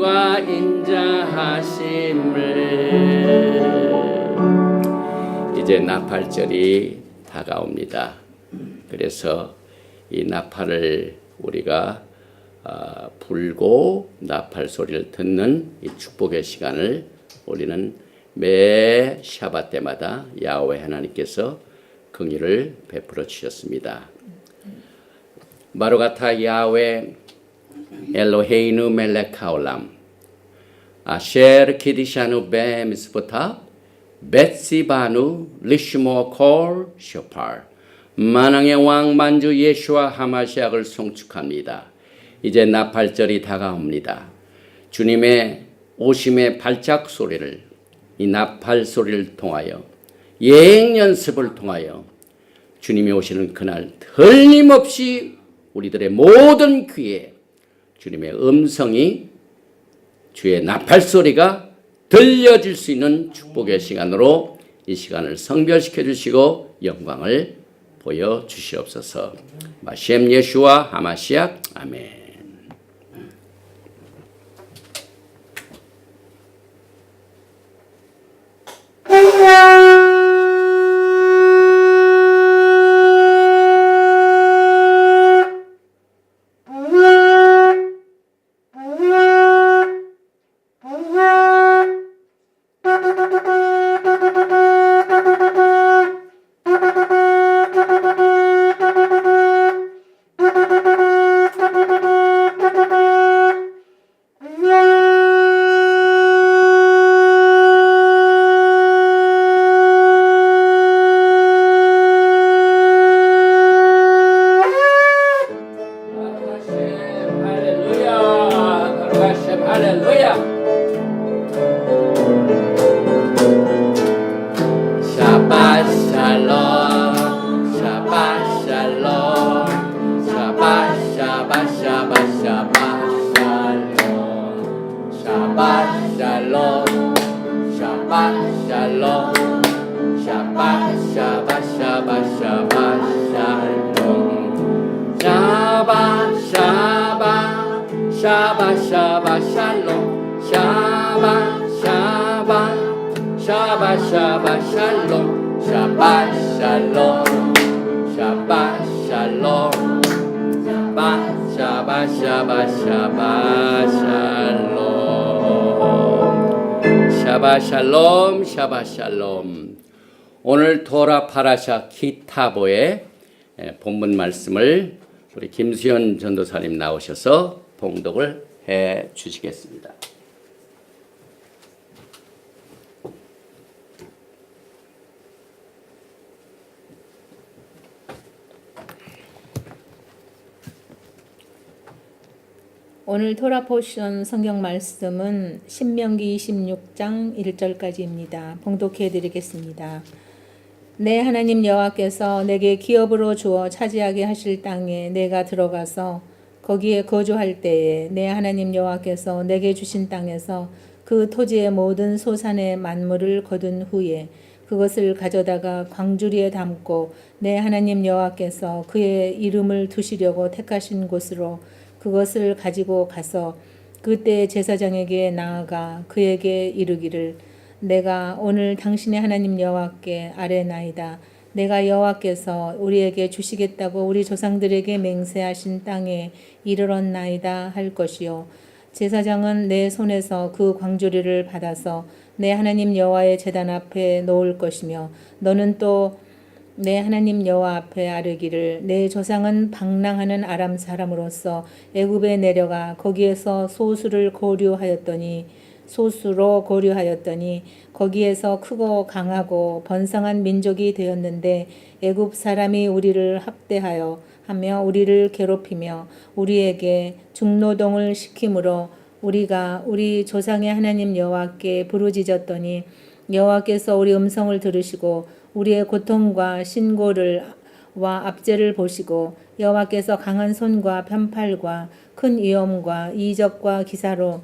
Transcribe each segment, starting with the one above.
영광과 인자하심을. 이제 나팔절이 다가옵니다. 그래서 이 나팔을 우리가 불고 나팔 소리를 듣는 이 축복의 시간을 우리는 매 샤bat 때마다 야훼 하나님께서 긍휼을 베풀어 주셨습니다. 바로가타 야훼 엘로헤이누 멜렉 하올람 아셰르 키디샤누 베 미스보타 벳시바누 리시모 콜 쇼팔. 만왕의 왕 만주 예수와 하마시약을 송축합니다. 이제 나팔절이 다가옵니다. 주님의 오심의 발작 소리를, 이 나팔 소리를 통하여, 예행 연습을 통하여 주님이 오시는 그날 틀림없이 우리들의 모든 귀에 주님의 음성이, 주의 나팔 소리가 들려질 수 있는 축복의 시간으로 이 시간을 성별시켜 주시고 영광을 보여주시옵소서. 마시엠 예수와 하마시약. 아멘. 샤바샬롬, 샤바샬롬. 오늘 토라 파라샤 키타보의 본문 말씀을 우리 김수현 전도사님 나오셔서 봉독을 해 주시겠습니다. 오늘 토라 포션 성경 말씀은 신명기 26장 1절까지입니다. 봉독해 드리겠습니다. 내 하나님 여호와께서 내게 기업으로 주어 차지하게 하실 땅에 내가 들어가서 거기에 거주할 때에 내 하나님 여호와께서 내게 주신 땅에서 그 토지의 모든 소산의 만물을 거둔 후에 그것을 가져다가 광주리에 담고 내 하나님 여호와께서 그의 이름을 두시려고 택하신 곳으로 그것을 가지고 가서 그때 제사장에게 나아가 그에게 이르기를 내가 오늘 당신의 하나님 여호와께 아뢰나이다. 내가 여호와께서 우리에게 주시겠다고 우리 조상들에게 맹세하신 땅에 이르렀나이다 할 것이요. 제사장은 내 손에서 그 광주리를 받아서 내 하나님 여호와의 제단 앞에 놓을 것이며 너는 또 내 하나님 여호와 앞에 아뢰기를 내 조상은 방랑하는 아람 사람으로서 애굽에 내려가 거기에서 소수로 거류하였더니 거기에서 크고 강하고 번성한 민족이 되었는데 애굽 사람이 우리를 학대하여 하며 우리를 괴롭히며 우리에게 중노동을 시키므로 우리가 우리 조상의 하나님 여호와께 부르짖었더니 여호와께서 우리 음성을 들으시고 우리의 고통과 신고를 와 압제를 보시고 여호와께서 강한 손과 편팔과 큰 위엄과 이적과 기사로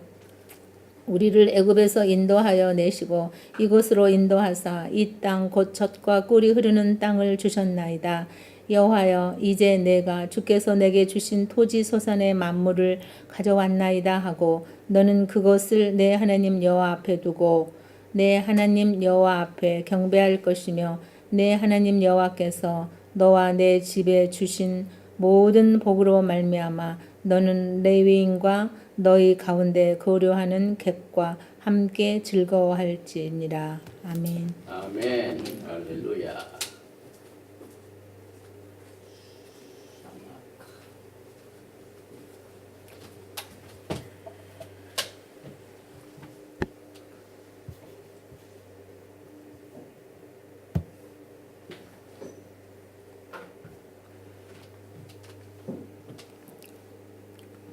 우리를 애굽에서 인도하여 내시고 이곳으로 인도하사 이 땅 곧 젖과 꿀이 흐르는 땅을 주셨나이다. 여호와여 이제 내가 주께서 내게 주신 토지 소산의 만물을 가져왔나이다 하고 너는 그것을 내 하나님 여호와 앞에 두고 내 하나님 여호와 앞에 경배할 것이며 내 하나님 여호와께서 너와 내 집에 주신 모든 복으로 말미암아 너는 레위인과 너희 가운데 거류하는 객과 함께 즐거워할지니라. 아멘. 아멘. 할렐루야.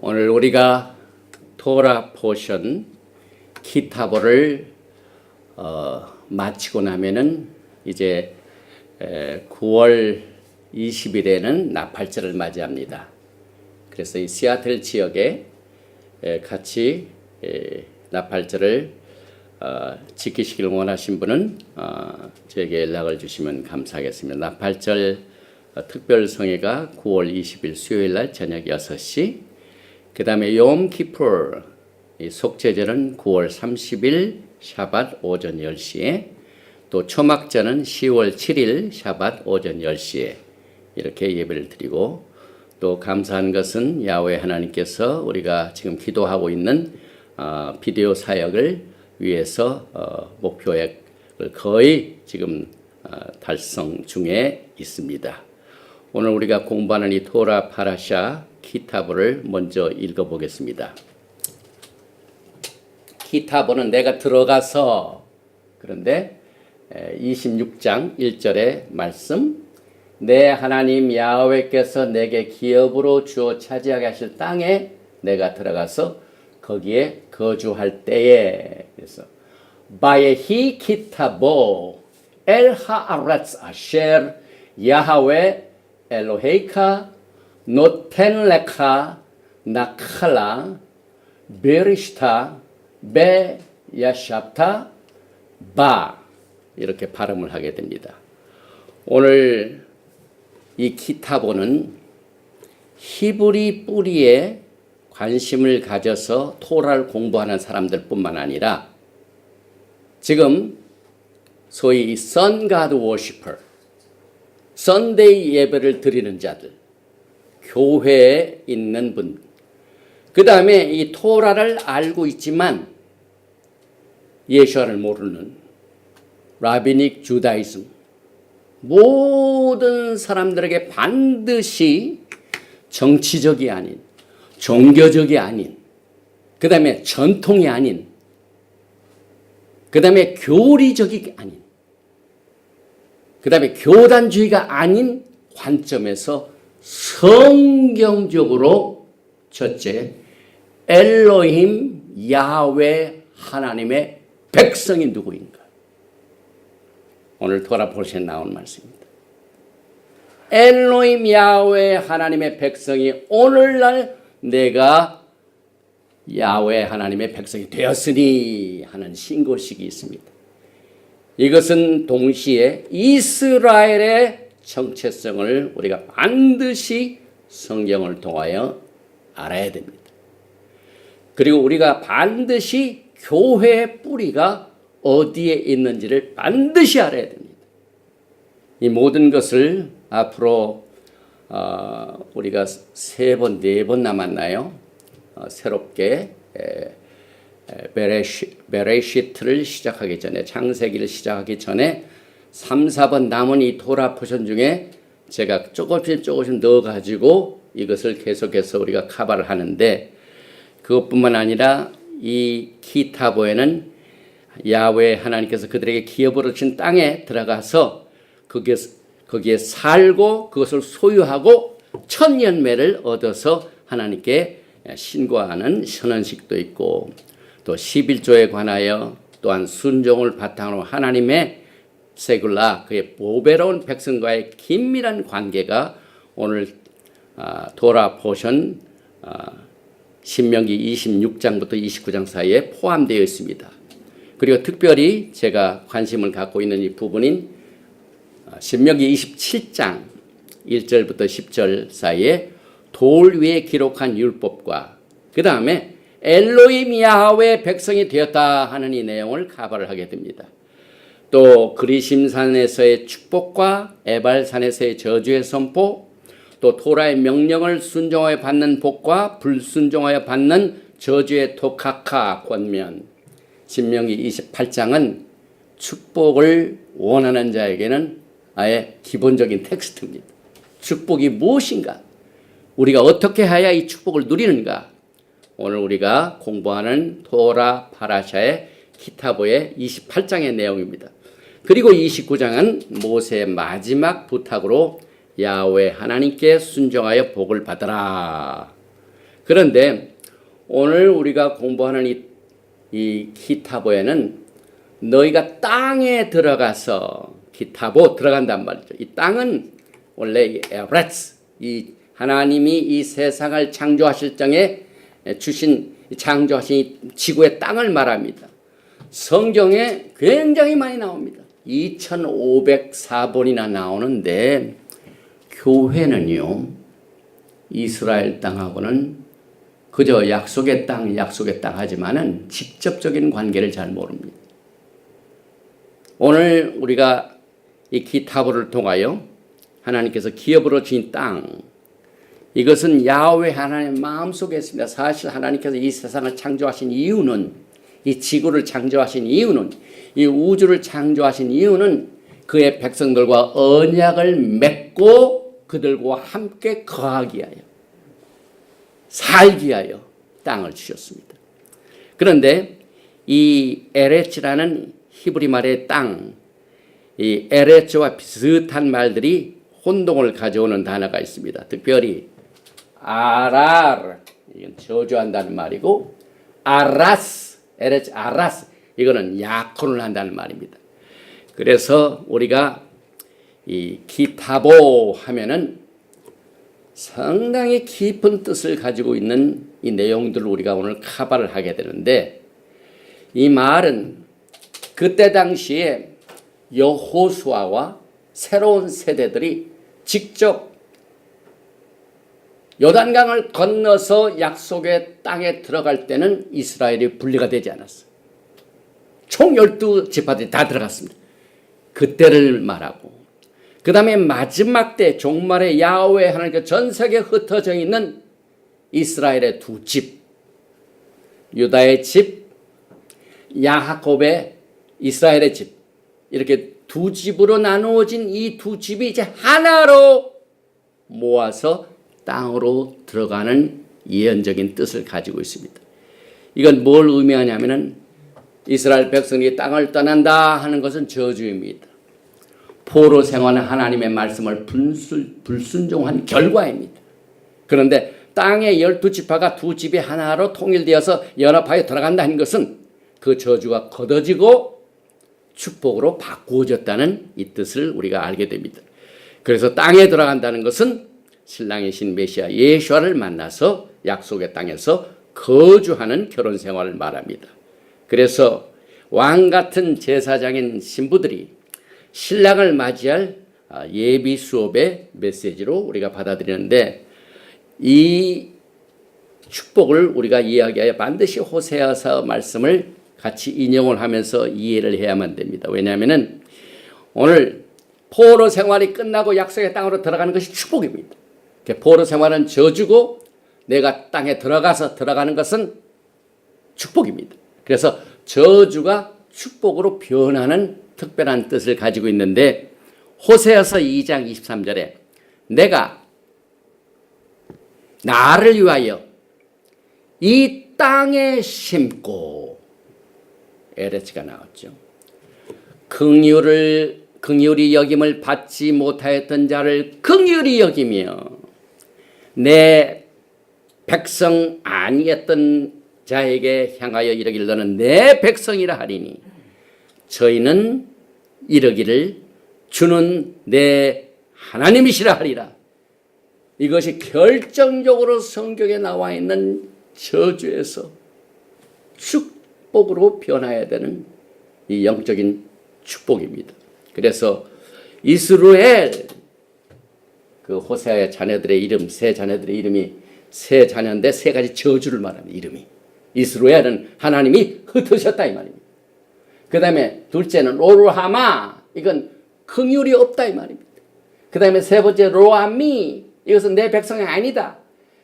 오늘 우리가 토라 포션 키타보를 마치고 나면은 이제 9월 20일에는 나팔절을 맞이합니다. 그래서 이 시애틀 지역에 같이 나팔절을 지키시길 원하신 분은 저에게 연락을 주시면 감사하겠습니다. 나팔절 특별 성회가 9월 20일 수요일 날 저녁 6시, 그 다음에 욤 키푸르 속죄절은 9월 30일 샤밧 오전 10시에, 또 초막절은 10월 7일 샤밧 오전 10시에 이렇게 예배를 드리고, 또 감사한 것은 야훼 하나님께서 우리가 지금 기도하고 있는 비디오 사역을 위해서 목표액을 거의 지금 달성 중에 있습니다. 오늘 우리가 공부하는 이 토라 파라샤 키타보를 먼저 읽어보겠습니다. 키타보는 내가 들어가서, 그런데 26장 1절의 말씀, 내 하나님 야훼께서 내게 기업으로 주어 차지하게 하실 땅에 내가 들어가서 거기에 거주할 때에, 그래서 바예히 키타보 엘 하아렛 아셰르 야하웨 엘로헤이카 노텐 레카 나칼라 베리시타 베 야샵타 바, 이렇게 발음을 하게 됩니다. 오늘 이 키타보는 히브리 뿌리에 관심을 가져서 토라를 공부하는 사람들 뿐만 아니라 지금 소위 Sun God Worshipper, 선데이 예배를 드리는 자들, 교회에 있는 분, 그 다음에 이 토라를 알고 있지만 예수를 모르는 라비닉 주다이즘, 모든 사람들에게 반드시 정치적이 아닌, 종교적이 아닌, 그 다음에 전통이 아닌, 그 다음에 교리적이 아닌, 그 다음에 교단주의가 아닌 관점에서 성경적으로 첫째, 엘로힘 야훼 하나님의 백성이 누구인가? 오늘 토라포션에 나온 말씀입니다. 엘로힘 야훼 하나님의 백성이 오늘날 내가 야훼 하나님의 백성이 되었으니 하는 신고식이 있습니다. 이것은 동시에 이스라엘의 정체성을 우리가 반드시 성경을 통하여 알아야 됩니다. 그리고 우리가 반드시 교회의 뿌리가 어디에 있는지를 반드시 알아야 됩니다. 이 모든 것을 앞으로 우리가 3번, 4번 남았나요? 새롭게 베레시트를 시작하기 전에, 창세기를 시작하기 전에 3, 4번 남은 이 토라 포션 중에 제가 조금씩 넣어가지고 이것을 계속해서 우리가 카바를 하는데, 그것뿐만 아니라 이 키타보에는 야훼 하나님께서 그들에게 기업으로 준 땅에 들어가서 거기에 살고 그것을 소유하고 천년매를 얻어서 하나님께 신고하는 선언식도 있고, 또 11조에 관하여 또한 순종을 바탕으로 하나님의 세굴라, 그의 보배로운 백성과의 긴밀한 관계가 오늘 토라 포션 신명기 26장부터 29장 사이에 포함되어 있습니다. 그리고 특별히 제가 관심을 갖고 있는 이 부분인 신명기 27장 1절부터 10절 사이에 돌 위에 기록한 율법과 그 다음에 엘로힘 야훼의 백성이 되었다 하는 이 내용을 커버를 하게 됩니다. 또 그리심산에서의 축복과 에발산에서의 저주의 선포, 또 토라의 명령을 순종하여 받는 복과 불순종하여 받는 저주의 토카카 권면. 신명기 28장은 축복을 원하는 자에게는 아예 기본적인 텍스트입니다. 축복이 무엇인가? 우리가 어떻게 해야 이 축복을 누리는가? 오늘 우리가 공부하는 토라 파라샤의 키타보의 28장의 내용입니다. 그리고 29장은 모세의 마지막 부탁으로 야훼 하나님께 순종하여 복을 받으라. 그런데 오늘 우리가 공부하는 이 키타보에는 너희가 땅에 들어가서 키타보 들어간단 말이죠. 이 땅은 원래 이 에브레츠, 이 하나님이 이 세상을 창조하실 적에 창조하신 지구의 땅을 말합니다. 성경에 굉장히 많이 나옵니다. 2504번이나 나오는데 교회는요, 이스라엘 땅하고는 그저 약속의 땅 하지만은 직접적인 관계를 잘 모릅니다. 오늘 우리가 이 기타보를 통하여 하나님께서 기업으로 주신 땅, 이것은 야훼 하나님의 마음속에 있습니다. 사실 하나님께서 이 세상을 창조하신 이유는, 이 지구를 창조하신 이유는, 이 우주를 창조하신 이유는 그의 백성들과 언약을 맺고 그들과 함께 거하기 위하여, 살기 위하여 땅을 주셨습니다. 그런데 이 에레츠라는 히브리 말의 땅, 이 에레츠와 비슷한 말들이 혼동을 가져오는 단어가 있습니다. 특별히 아랄, 이건 저주한다는 말이고, 아라스, 에레츠 아라스, 이거는 약혼을 한다는 말입니다. 그래서 우리가 이 기타보 하면은 상당히 깊은 뜻을 가지고 있는 이 내용들을 우리가 오늘 커버를 하게 되는데, 이 말은 그때 당시에 여호수아와 새로운 세대들이 직접 요단강을 건너서 약속의 땅에 들어갈 때는 이스라엘이 분리가 되지 않았어요. 총 12지파들이 다 들어갔습니다. 그때를 말하고, 그 다음에 마지막 때 종말의 야훼 하나님께 전 세계에 흩어져 있는 이스라엘의 두 집, 유다의 집, 야하곱의 이스라엘의 집, 이렇게 두 집으로 나누어진 이 두 집이 이제 하나로 모아서 땅으로 들어가는 예언적인 뜻을 가지고 있습니다. 이건 뭘 의미하냐면은 이스라엘 백성이 땅을 떠난다 하는 것은 저주입니다. 포로 생활은 하나님의 말씀을 불순종한 결과입니다. 그런데 땅의 12지파가 두 집이 하나로 통일되어서 연합하여 들어간다는 것은 그 저주가 걷어지고 축복으로 바꾸어졌다는 이 뜻을 우리가 알게 됩니다. 그래서 땅에 들어간다는 것은 신랑이신 메시아 예수와를 만나서 약속의 땅에서 거주하는 결혼 생활을 말합니다. 그래서 왕 같은 제사장인 신부들이 신랑을 맞이할 예비 수업의 메시지로 우리가 받아들이는데, 이 축복을 우리가 이야기하여 반드시 호세아서 말씀을 같이 인용을 하면서 이해를 해야만 됩니다. 왜냐하면 오늘 포로 생활이 끝나고 약속의 땅으로 들어가는 것이 축복입니다. 포로 생활은 저주고 내가 땅에 들어가는 것은 축복입니다. 그래서 저주가 축복으로 변하는 특별한 뜻을 가지고 있는데, 호세아서 2장 23절에 내가 나를 위하여 이 땅에 심고, 에레츠가 나왔죠. 긍휼히 여김을 받지 못하였던 자를 긍휼히 여기며 내 백성 아니었던 자에게 향하여 이르기를 너는 내 백성이라 하리니 저희는 이르기를 주는 내 하나님이시라 하리라. 이것이 결정적으로 성경에 나와 있는 저주에서 축복으로 변화해야 되는 이 영적인 축복입니다. 그래서 이스라엘, 그 호세아의 자녀들의 이름, 세 자녀들의 이름이 세 자녀인데 세 가지 저주를 말합니다. 이름이. 이스라엘은 하나님이 흩으셨다 이 말입니다. 그 다음에 둘째는 로루하마, 이건 긍휼이 없다 이 말입니다. 그 다음에 세 번째 로아미, 이것은 내 백성이 아니다.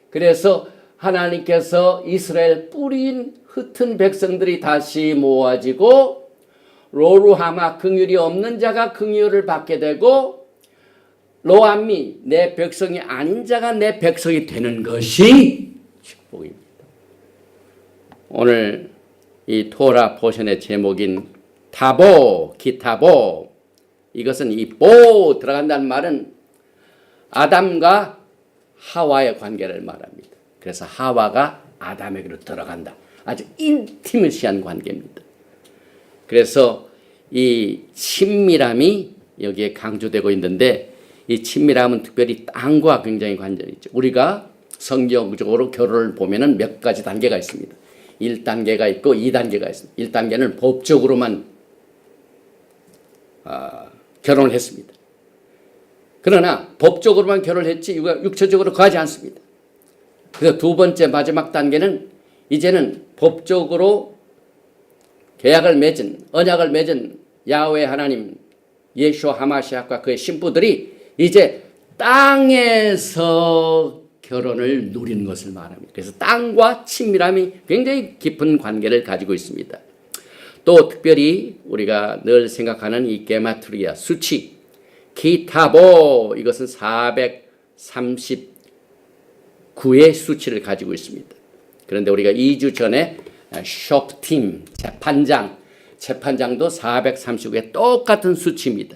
그래서 하나님께서 이스라엘 뿌린 흩은 백성들이 다시 모아지고 로루하마, 긍휼이 없는 자가 긍휼을 받게 되고 로암미, 내 백성이 아닌 자가 내 백성이 되는 것이 축복입니다. 오늘 이 토라 포션의 제목인 타보, 기타보, 이것은 이 보 들어간다는 말은 아담과 하와의 관계를 말합니다. 그래서 하와가 아담에게로 들어간다. 아주 인티머시한 관계입니다. 그래서 이 친밀함이 여기에 강조되고 있는데 이 친밀함은 특별히 땅과 굉장히 관련이 있죠. 우리가 성경적으로 결혼을 보면은 몇 가지 단계가 있습니다. 1단계가 있고 2단계가 있습니다. 1단계는 법적으로만 결혼을 했습니다. 그러나 법적으로만 결혼을 했지 육체적으로 거하지 않습니다. 그래서 두 번째 마지막 단계는 이제는 법적으로 계약을 맺은 언약을 맺은 야훼 하나님 예수와 하마시아과 그의 신부들이 이제 땅에서 결혼을 누리는 것을 말합니다. 그래서 땅과 친밀함이 굉장히 깊은 관계를 가지고 있습니다. 또 특별히 우리가 늘 생각하는 이 게마트리아 수치 기타보, 이것은 439의 수치를 가지고 있습니다. 그런데 우리가 2주 전에 숍팀 재판장도 439의 똑같은 수치입니다.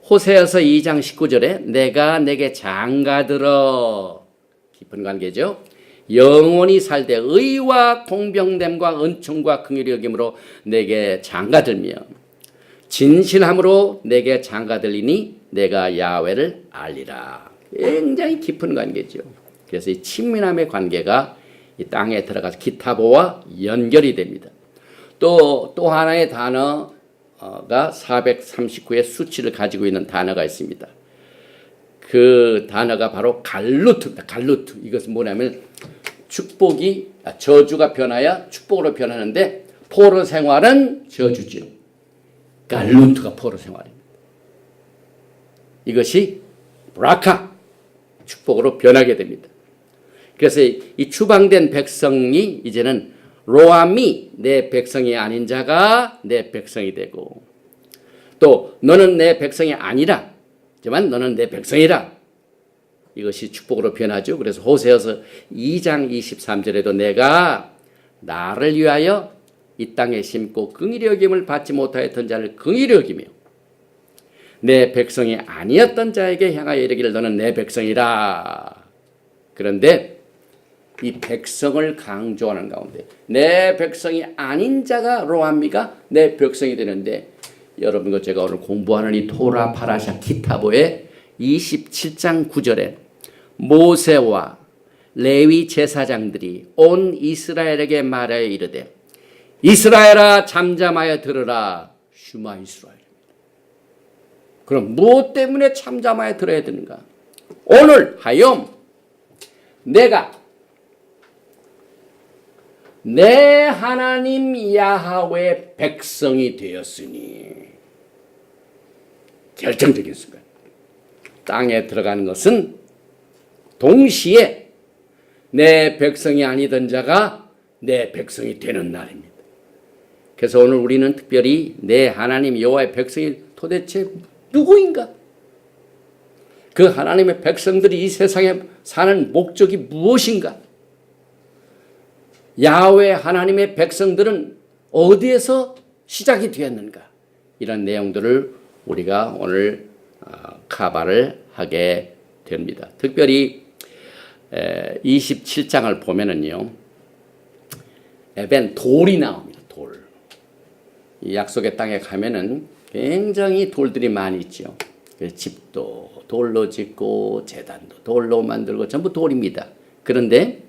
호세아서 2장 19절에 내가 내게 장가들어, 깊은 관계죠. 영원히 살되 의와 공평됨과 은총과 긍휼이 여김으로 내게 장가들며 진실함으로 내게 장가들리니 내가 야훼를 알리라. 굉장히 깊은 관계죠. 그래서 이 친밀함의 관계가 이 땅에 들어가서 기타보와 연결이 됩니다. 또 하나의 단어가 439의 수치를 가지고 있는 단어가 있습니다. 그 단어가 바로 갈루트입니다. 갈루트. 이것은 뭐냐면 저주가 변하여 축복으로 변하는데 포로 생활은 저주죠. 갈루트가 포로 생활입니다. 이것이 브라카, 축복으로 변하게 됩니다. 그래서 이 추방된 백성이 이제는 로암이 내 백성이 아닌 자가 내 백성이 되고 또 너는 내 백성이 아니라 하지만 너는 내 백성이라, 이것이 축복으로 변하죠. 그래서 호세아서 2장 23절에도 내가 나를 위하여 이 땅에 심고 긍휼히 여김을 받지 못하였던 자를 긍휼히 여기며 내 백성이 아니었던 자에게 향하여 이르기를 너는 내 백성이라. 그런데 이 백성을 강조하는 가운데 내 백성이 아닌 자가 로암미가 내 백성이 되는데, 여러분과 제가 오늘 공부하는 이 토라 파라샤 기타보의 27장 9절에 모세와 레위 제사장들이 온 이스라엘에게 말하여 이르되 이스라엘아 잠잠하여 들으라. 슈마 이스라엘입니다. 그럼 무엇 때문에 잠잠하여 들어야 되는가? 오늘 하염 내가 내 하나님 야하웨 백성이 되었으니, 결정적인 순간 땅에 들어가는 것은 동시에 내 백성이 아니던 자가 내 백성이 되는 날입니다. 그래서 오늘 우리는 특별히 내 하나님 여호와의 백성이 도대체 누구인가? 그 하나님의 백성들이 이 세상에 사는 목적이 무엇인가? 야훼 하나님의 백성들은 어디에서 시작이 되었는가? 이런 내용들을 우리가 오늘 카바를 하게 됩니다. 특별히 27장을 보면은요, 에벤 돌이 나옵니다. 돌. 이 약속의 땅에 가면은 굉장히 돌들이 많이 있죠. 집도 돌로 짓고 제단도 돌로 만들고 전부 돌입니다. 그런데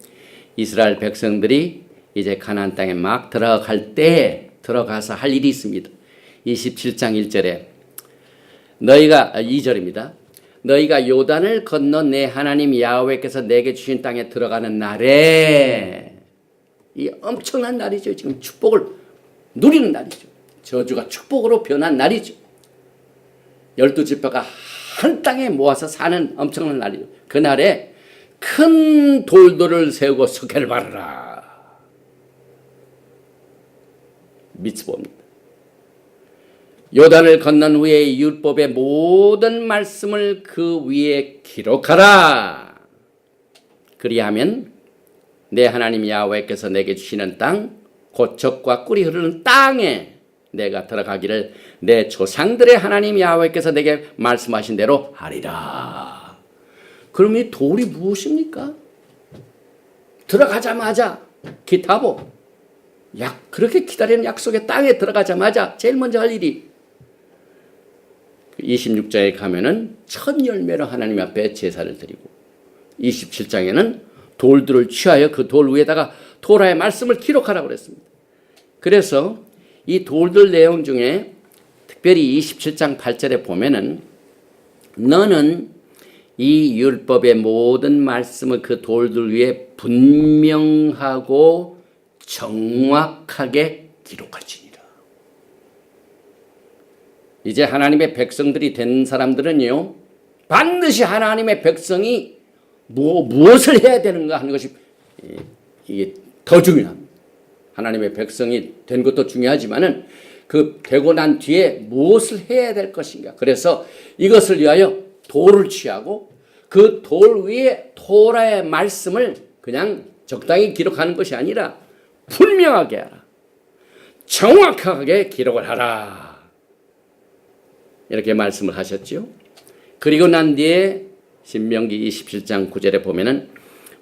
이스라엘 백성들이 이제 가나안 땅에 막 들어갈 때 들어가서 할 일이 있습니다. 27장 1절에 너희가 2절입니다. 너희가 요단을 건너 내 하나님 야훼께서 내게 주신 땅에 들어가는 날에, 이 엄청난 날이죠. 지금 축복을 누리는 날이죠. 저주가 축복으로 변한 날이죠. 12지파가 한 땅에 모아서 사는 엄청난 날이죠. 그날에 큰 돌들을 세우고 석회를 바르라. 미tzvah입니다. 요단을 건넌 후에 율법의 모든 말씀을 그 위에 기록하라. 그리하면 내 하나님 야훼께서 내게 주시는 땅, 곧 젖과 꿀이 흐르는 땅에 내가 들어가기를 내 조상들의 하나님 야훼께서 내게 말씀하신 대로 하리라. 그럼 이 돌이 무엇입니까? 들어가자마자 기타보, 그렇게 기다리는 약속의 땅에 들어가자마자 제일 먼저 할 일이 26장에 가면은 첫 열매로 하나님 앞에 제사를 드리고 27장에는 돌들을 취하여 그 돌 위에다가 토라의 말씀을 기록하라고 그랬습니다. 그래서 이 돌들 내용 중에 특별히 27장 8절에 보면은 너는 이 율법의 모든 말씀을 그 돌들 위에 분명하고 정확하게 기록하지니라. 이제 하나님의 백성들이 된 사람들은요, 반드시 하나님의 백성이 무엇을 해야 되는가 하는 것이 이게 더 중요합니다. 하나님의 백성이 된 것도 중요하지만은 그 되고 난 뒤에 무엇을 해야 될 것인가. 그래서 이것을 위하여 돌을 취하고 그 돌 위에 토라의 말씀을 그냥 적당히 기록하는 것이 아니라 분명하게 하라. 정확하게 기록을 하라. 이렇게 말씀을 하셨죠. 그리고 난 뒤에 신명기 27장 9절에 보면은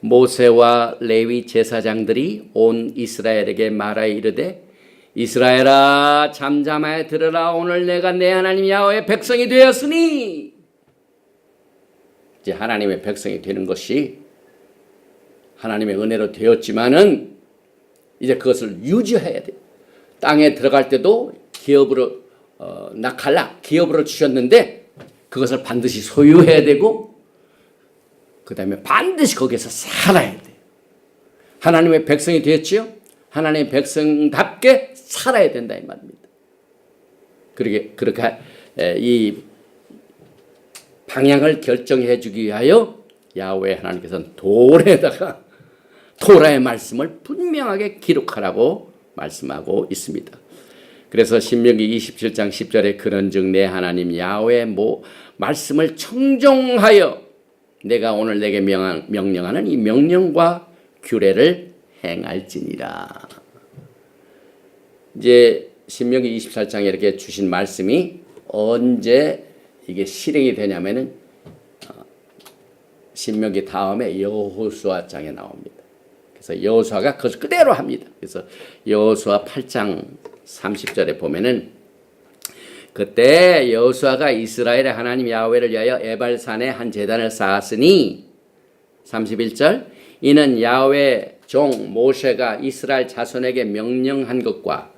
모세와 레위 제사장들이 온 이스라엘에게 말하여 이르되 이스라엘아 잠잠하여 들으라. 오늘 내가 내 하나님 야훼의 백성이 되었으니, 이제 하나님의 백성이 되는 것이 하나님의 은혜로 되었지만은 이제 그것을 유지해야 돼요. 땅에 들어갈 때도 기업으로 낙할락 기업으로 주셨는데 그것을 반드시 소유해야 되고 그 다음에 반드시 거기에서 살아야 돼요. 하나님의 백성이 되었지요. 하나님의 백성답게 살아야 된다 이 말입니다. 그렇게 이 방향을 결정해 주기 위하여 야훼 하나님께서는 돌에다가 토라의 말씀을 분명하게 기록하라고 말씀하고 있습니다. 그래서 신명기 27장 10절에 그런즉 내 하나님 야훼의 말씀을 청종하여 내가 오늘 내게 명령하는 이 명령과 규례를 행할지니라. 이제 신명기 24장에 이렇게 주신 말씀이 언제 이게 실행이 되냐면은 신명기 다음에 여호수아 장에 나옵니다. 그래서 여호수아가 그것을 그대로 합니다. 그래서 여호수아 8장 30절에 보면은 그때 여호수아가 이스라엘의 하나님 야훼를 위하여 에발산에 한 제단을 쌓았으니 31절 이는 야훼 종 모세가 이스라엘 자손에게 명령한 것과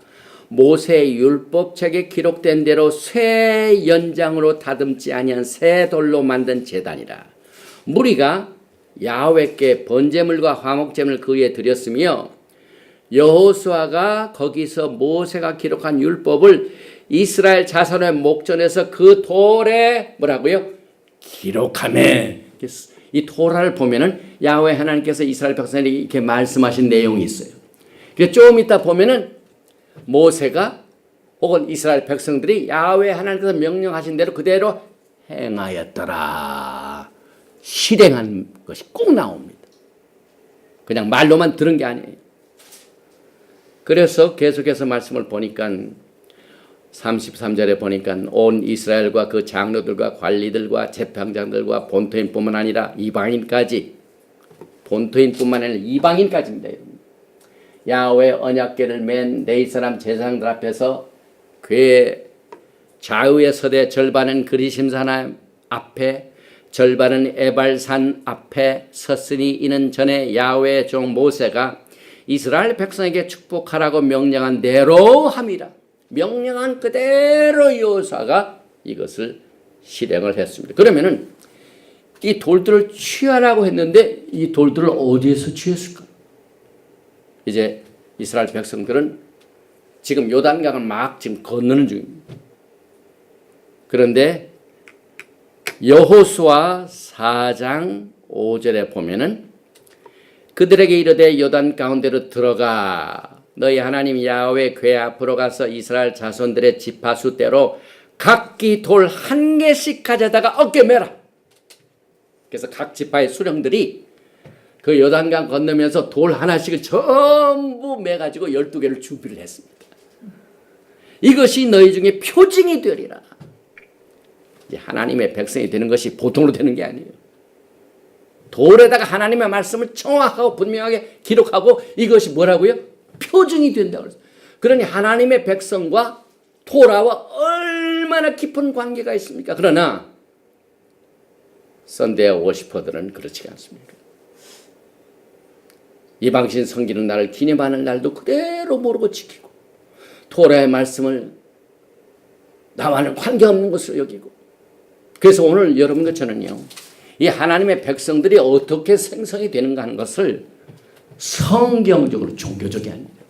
모세의 율법책에 기록된 대로 쇠 연장으로 다듬지 아니한 새 돌로 만든 제단이라. 무리가 야훼께 번제물과 화목제물을 그 위에 드렸으며 여호수아가 거기서 모세가 기록한 율법을 이스라엘 자손의 목전에서 그 돌에 뭐라고요? 기록하매. 이 토라를 보면은 야훼 하나님께서 이스라엘 백성에게 이렇게 말씀하신 내용이 있어요. 좀 이따 보면은 모세가 혹은 이스라엘 백성들이 야훼 하나님께서 명령하신 대로 그대로 행하였더라. 실행한 것이 꼭 나옵니다. 그냥 말로만 들은 게 아니에요. 그래서 계속해서 말씀을 보니까 33절에 보니까 온 이스라엘과 그 장로들과 관리들과 재판장들과 본토인뿐만 아니라 이방인까지, 본토인뿐만 아니라 이방인까지입니다. 야훼 언약궤를 맨 네 사람 제사장들 앞에서 궤 좌우의 서대 절반은 그리심산 앞에 절반은 에발산 앞에 섰으니 이는 전에 야훼의 종 모세가 이스라엘 백성에게 축복하라고 명령한 대로 함이라. 명령한 그대로 여호수아가 이것을 실행을 했습니다. 그러면은 이 돌들을 취하라고 했는데 이 돌들을 어디에서 취했을까? 이제 이스라엘 백성들은 지금 요단강을 막 지금 건너는 중입니다. 그런데 여호수아 4장 5절에 보면은 그들에게 이르되 요단 가운데로 들어가 너희 하나님 야훼 궤 앞으로 가서 이스라엘 자손들의 지파수대로 각기 돌 한 개씩 가져다가 어깨 매라. 그래서 각 지파의 수령들이 그 요단강 건너면서 돌 하나씩을 전부 매가지고 12개를 준비를 했습니다. 이것이 너희 중에 표징이 되리라. 이제 하나님의 백성이 되는 것이 보통으로 되는 게 아니에요. 돌에다가 하나님의 말씀을 정확하고 분명하게 기록하고 이것이 뭐라고요? 표징이 된다고 그랬어요. 그러니 하나님의 백성과 토라와 얼마나 깊은 관계가 있습니까? 그러나 선데이 워시퍼들은 그렇지 않습니다. 이방신 섬기는 날을 기념하는 날도 그대로 모르고 지키고 토라의 말씀을 나와는 관계없는 것으로 여기고 그래서 오늘 여러분과 저는요. 이 하나님의 백성들이 어떻게 생성이 되는가 하는 것을 성경적으로 종교적이 아닙니다.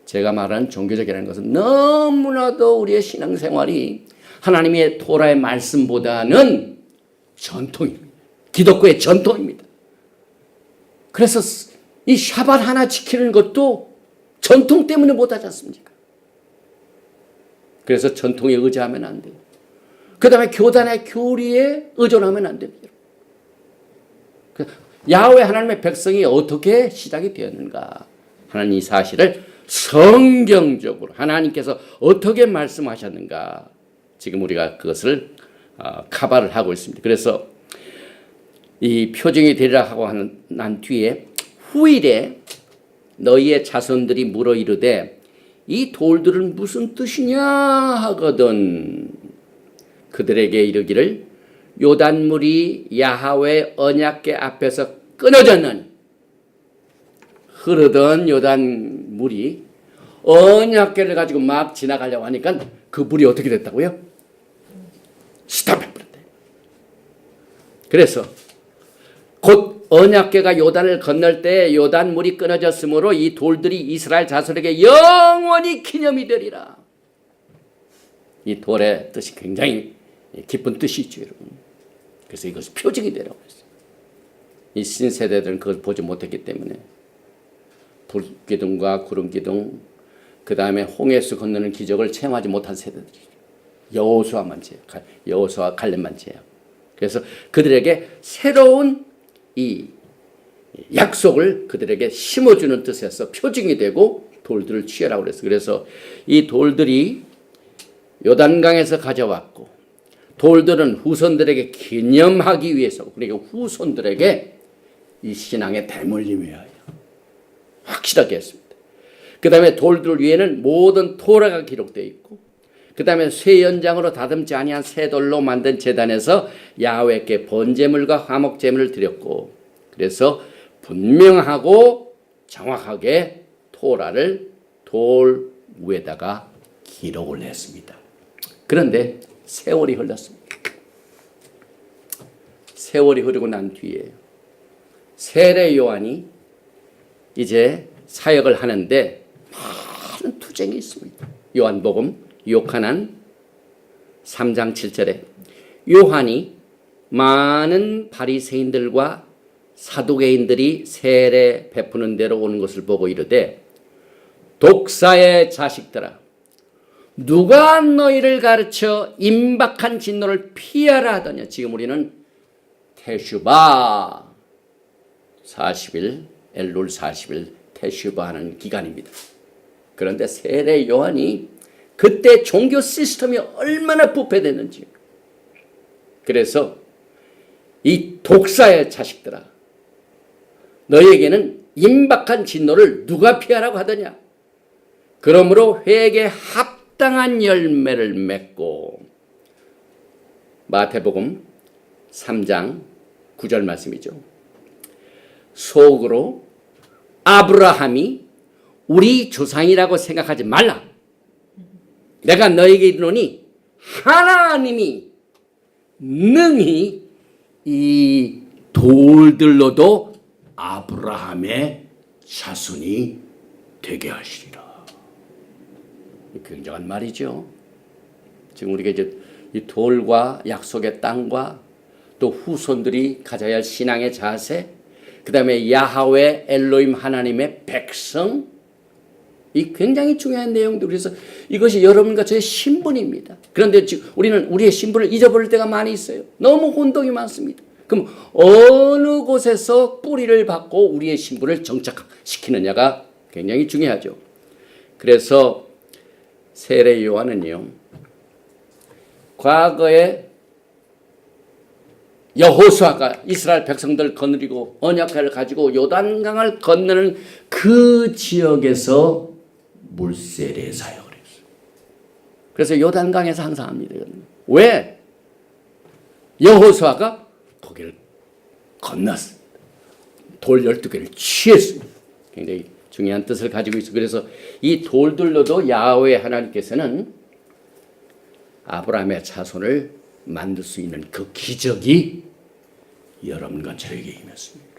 제가 말하는 종교적이라는 것은 너무나도 우리의 신앙생활이 하나님의 토라의 말씀보다는 전통입니다. 기독교의 전통입니다. 그래서 이 샤bat 하나 지키는 것도 전통 때문에 못하지 않습니까? 그래서 전통에 의지하면 안 돼요. 그 다음에 교단의 교리에 의존하면 안 됩니다. 야훼 하나님의 백성이 어떻게 시작이 되었는가 하는 이 사실을 성경적으로 하나님께서 어떻게 말씀하셨는가 지금 우리가 그것을 카바를 하고 있습니다. 그래서 이 표징이 되리라 하고 난 뒤에 후일에 너희의 자손들이 물어 이르되 이 돌들은 무슨 뜻이냐 하거든 그들에게 이르기를 요단물이 야하웨 언약궤 앞에서 끊어졌느니 흐르던 요단물이 언약궤를 가지고 막 지나가려고 하니까 그 물이 어떻게 됐다고요? 스탑해버렸대. 그래서 곧 언약궤가 요단을 건널 때 요단물이 끊어졌으므로 이 돌들이 이스라엘 자손에게 영원히 기념이 되리라. 이 돌의 뜻이 굉장히 깊은 뜻이죠, 여러분. 그래서 이것이 표징이 되라고 했어요. 이 신세대들은 그걸 보지 못했기 때문에 불기둥과 구름기둥 그 다음에 홍해수 건너는 기적을 체험하지 못한 세대들이죠. 여호수아와 갈렙만 제외. 그래서 그들에게 새로운 이 약속을 그들에게 심어주는 뜻에서 표징이 되고 돌들을 취하라고 그랬어요. 그래서 이 돌들이 요단강에서 가져왔고 돌들은 후손들에게 기념하기 위해서 그러니까 후손들에게 이 신앙의 대물림을 위하여 확실하게 했습니다. 그 다음에 돌들 위에는 모든 토라가 기록되어 있고 그 다음에 쇠 연장으로 다듬지 아니한 새 돌로 만든 제단에서 야훼께 번제물과 화목제물을 드렸고 그래서 분명하고 정확하게 토라를 돌 위에다가 기록을 했습니다. 그런데 세월이 흘렀습니다. 세월이 흐르고 난 뒤에 세례 요한이 이제 사역을 하는데 많은 투쟁이 있습니다. 요한복음 요한한 3장 7절에 요한이 많은 바리새인들과 사두개인들이 세례 베푸는 데로 오는 것을 보고 이르되 독사의 자식들아 누가 너희를 가르쳐 임박한 진노를 피하라 하더냐. 지금 우리는 테슈바 40일 엘룰 40일 테슈바 하는 기간입니다. 그런데 세례 요한이 그때 종교 시스템이 얼마나 부패됐는지 그래서 이 독사의 자식들아 너희에게는 임박한 진노를 누가 피하라고 하더냐. 그러므로 회개에 합당한 열매를 맺고 마태복음 3장 9절 말씀이죠. 속으로 아브라함이 우리 조상이라고 생각하지 말라. 내가 너에게 이르노니 하나님이 능히 이 돌들로도 아브라함의 자손이 되게 하시리라. 굉장한 말이죠. 지금 우리가 이제 이 돌과 약속의 땅과 또 후손들이 가져야 할 신앙의 자세, 그 다음에 야하웨 엘로임 하나님의 백성, 이 굉장히 중요한 내용들. 그래서 이것이 여러분과 저의 신분입니다. 그런데 지금 우리는 우리의 신분을 잊어버릴 때가 많이 있어요. 너무 혼동이 많습니다. 그럼 어느 곳에서 뿌리를 받고 우리의 신분을 정착시키느냐가 굉장히 중요하죠. 그래서 세례 요한은요, 과거에 여호수아가 이스라엘 백성들 거느리고 언약궤를 가지고 요단강을 건너는 그 지역에서 물세례 사역을 했어요. 그래서 요단강에서 항상 합니다. 왜? 여호수아가 거기를 건넜습니다. 돌 12개를 취했습니다. 굉장히 중요한 뜻을 가지고 있어요. 그래서 이 돌들로도 야훼 하나님께서는 아브라함의 자손을 만들 수 있는 그 기적이 여러분과 저에게 임했습니다.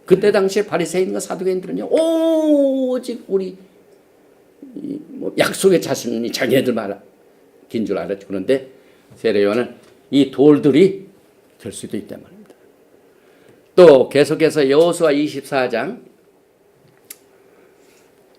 그때 당시에 바리새인과 사두개인들은요, 오직 우리 약속의 자손이 자기네들 말인 줄 알았죠. 그런데 세례 요한은 이 돌들이 될 수도 있단 말입니다. 또 계속해서 여호수아 24장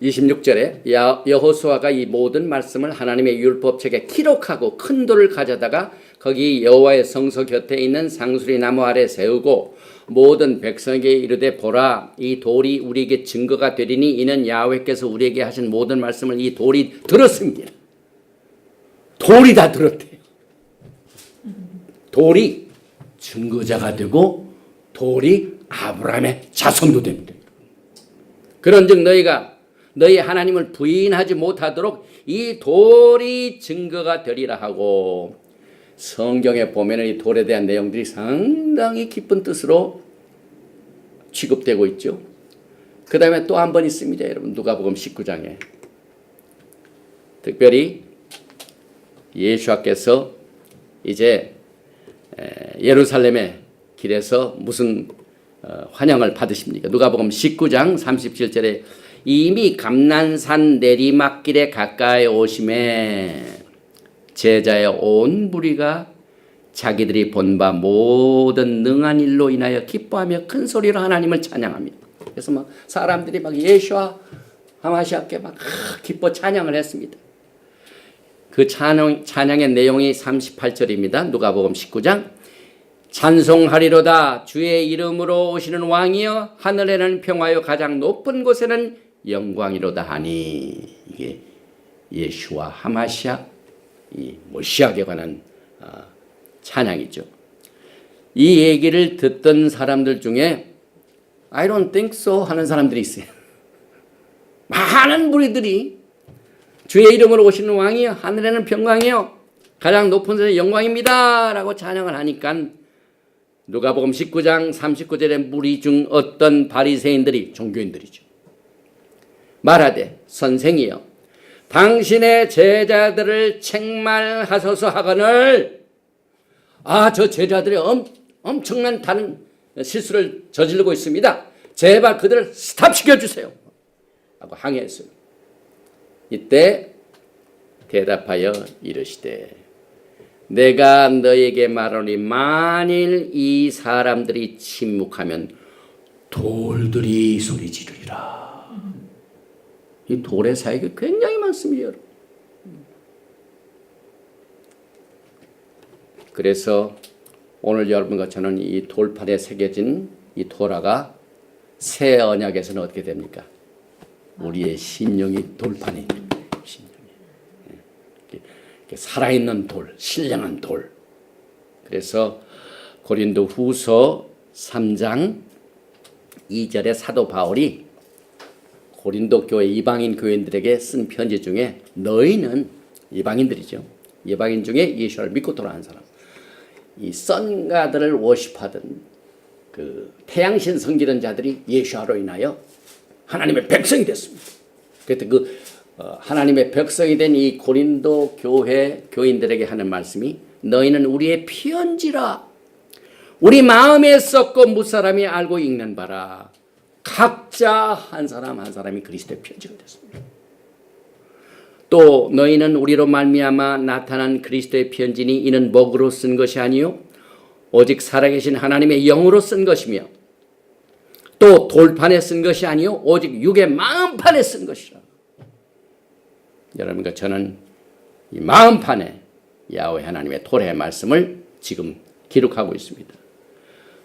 26절에 여호수아가 이 모든 말씀을 하나님의 율법책에 기록하고 큰 돌을 가져다가 거기 여호와의 성소 곁에 있는 상수리 나무 아래 세우고 모든 백성에게 이르되 보라, 이 돌이 우리에게 증거가 되리니 이는 야훼께서 우리에게 하신 모든 말씀을 이 돌이 들었습니다. 돌이 다 들었대요. 돌이 증거자가 되고 돌이 아브라함의 자손도 됩니다. 그런즉 너희가 너희 하나님을 부인하지 못하도록 이 돌이 증거가 되리라 하고, 성경에 보면 이 돌에 대한 내용들이 상당히 깊은 뜻으로 취급되고 있죠. 그 다음에 또 한 번 있습니다. 여러분, 누가복음 19장에 특별히 예수께서 이제 예루살렘의 길에서 무슨 환영을 받으십니까? 누가복음 19장 37절에 이미 감난산 내리막길에 가까이 오심에 제자의 온 무리가 자기들이 본 바 모든 능한 일로 인하여 기뻐하며 큰 소리로 하나님을 찬양합니다. 그래서 막 사람들이 막 예수와 하마시아께 막 기뻐 찬양을 했습니다. 그 찬양의 내용이 38절입니다. 누가복음 19장. 찬송하리로다 주의 이름으로 오시는 왕이여, 하늘에는 평화요 가장 높은 곳에는 영광이로다 하니, 이게 예수와 하마시아 이 모시아에 관한 찬양이죠. 이 얘기를 듣던 사람들 중에 I don't think so 하는 사람들이 있어요. 많은 무리들이 주의 이름으로 오시는 왕이여, 하늘에는 평강이요 가장 높은 곳에 영광입니다 라고 찬양을 하니까 누가복음 19장 39절에 무리 중 어떤 바리새인들이, 종교인들이죠, 말하되 선생이여 당신의 제자들을 책말하소서 하거늘, 저 제자들이 엄청난 다른 실수를 저지르고 있습니다. 제발 그들을 스탑시켜 주세요 하고 항의했어요. 이때 대답하여 이르시되 내가 너에게 말하노니 만일 이 사람들이 침묵하면 돌들이 소리 지르리라. 이 돌의 사역이 굉장히 많습니다, 여러분. 그래서 오늘 여러분과 저는 이 돌판에 새겨진 이 토라가 새 언약에서는 어떻게 됩니까? 우리의 신령이 돌판이 신령이 살아있는 돌, 신령한 돌. 그래서 고린도 후서 3장 2절에 사도 바울이 고린도 교회 이방인 교인들에게 쓴 편지 중에 너희는, 이방인들이죠, 이방인 중에 예수를 믿고 돌아간 사람, 이 선가들을 워십하던 그 태양신 섬기던 자들이 예수로 인하여 하나님의 백성이 됐습니다. 그때 그 하나님의 백성이 된 이 고린도 교회 교인들에게 하는 말씀이 너희는 우리의 피언지라 우리 마음에 썩고 무사람이 알고 읽는 바라. 각자 한 사람 한 사람이 그리스도의 편지가 됐습니다. 또 너희는 우리로 말미암아 나타난 그리스도의 편지니 이는 먹으로 쓴 것이 아니요 오직 살아계신 하나님의 영으로 쓴 것이며 또 돌판에 쓴 것이 아니요 오직 육의 마음판에 쓴 것이라. 여러분과 저는 이 마음판에 야훼 하나님의 토래의 말씀을 지금 기록하고 있습니다.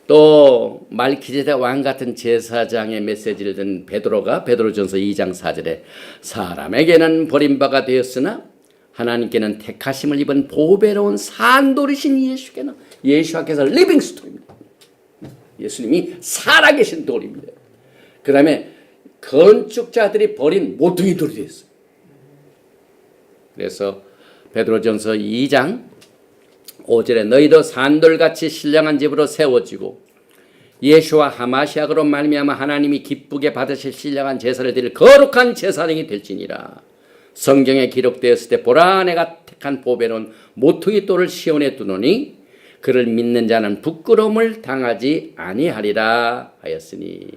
또 말기제덱 왕 같은 제사장의 메시지를 든 베드로가 베드로전서 2장 4절에 사람에게는 버림바가 되었으나 하나님께는 택하심을 입은 보배로운 산돌이신 예수께는 예수께서 리빙스톤입니다. 예수님이 살아계신 돌입니다. 그 다음에 건축자들이 버린 모퉁이 돌이 되었어요. 그래서 베드로전서 2장 5절에 너희도 산돌같이 신령한 집으로 세워지고 예수와 하마시아로 말미암아 하나님이 기쁘게 받으실 신령한 제사를 드릴 거룩한 제사장이 될지니라. 성경에 기록되었을 때 보라 내가 택한 보배로운 모퉁이 돌을 시온에 두노니 그를 믿는 자는 부끄러움을 당하지 아니하리라 하였으니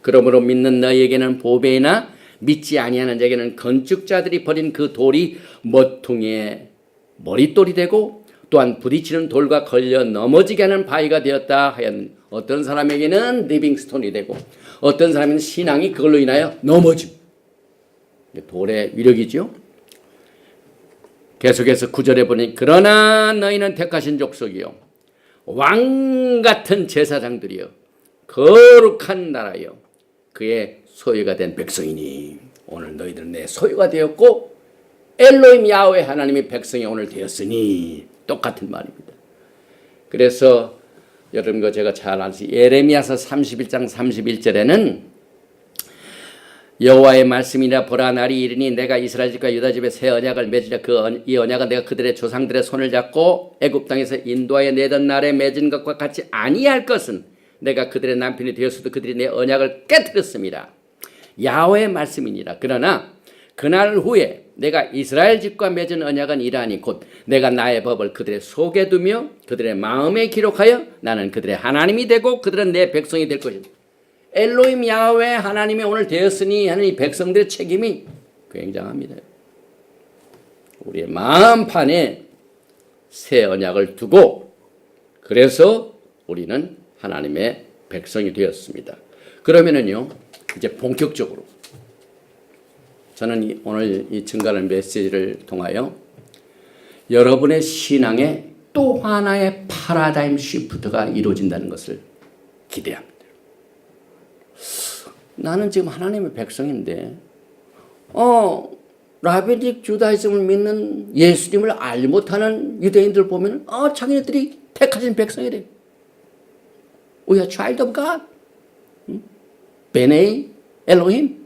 그러므로 믿는 너희에게는 보배이나 믿지 아니하는 자에게는 건축자들이 버린 그 돌이 모퉁이의 머릿돌이 되고 또한 부딪히는 돌과 걸려 넘어지게 하는 바위가 되었다 하였는 어떤 사람에게는 리빙스톤이 되고 어떤 사람은 신앙이 그걸로 인하여 넘어짐. 돌의 위력이죠. 계속해서 9절에 보니 그러나 너희는 택하신 족속이요 왕 같은 제사장들이요 거룩한 나라요 그의 소유가 된 백성이니 오늘 너희들은 내 소유가 되었고 엘로힘 야훼 하나님의 백성이 오늘 되었으니 똑같은 말입니다. 그래서 여러분과 제가 잘 아시죠. 예레미야서 31장 31절에는 여호와의 말씀이라 보라 날이 이르니 내가 이스라엘 집과 유다 집에 새 언약을 맺으려 이 언약은 내가 그들의 조상들의 손을 잡고 애굽 땅에서 인도하여 내던 날에 맺은 것과 같이 아니할 것은 내가 그들의 남편이 되었어도 그들이 내 언약을 깨뜨렸습니다. 야훼의 말씀이니라. 그러나 그날 후에 내가 이스라엘 집과 맺은 언약은 이러하니 곧 내가 나의 법을 그들의 속에 두며 그들의 마음에 기록하여 나는 그들의 하나님이 되고 그들은 내 백성이 될 것이다. 엘로힘 야훼 하나님이 오늘 되었으니 하는 이 백성들의 책임이 굉장합니다. 우리의 마음판에 새 언약을 두고 그래서 우리는 하나님의 백성이 되었습니다. 그러면은요 이제 본격적으로 저는 오늘 이 증거하는 메시지를 통하여 여러분의 신앙에 또 하나의 파라다임 시프트가 이루어진다는 것을 기대합니다. 나는 지금 하나님의 백성인데 라비닉 주다이즘을 믿는 예수님을 알지 못하는 유대인들 보면 자기네들이 택하신 백성이래. We are child of God. 베네이 엘로힘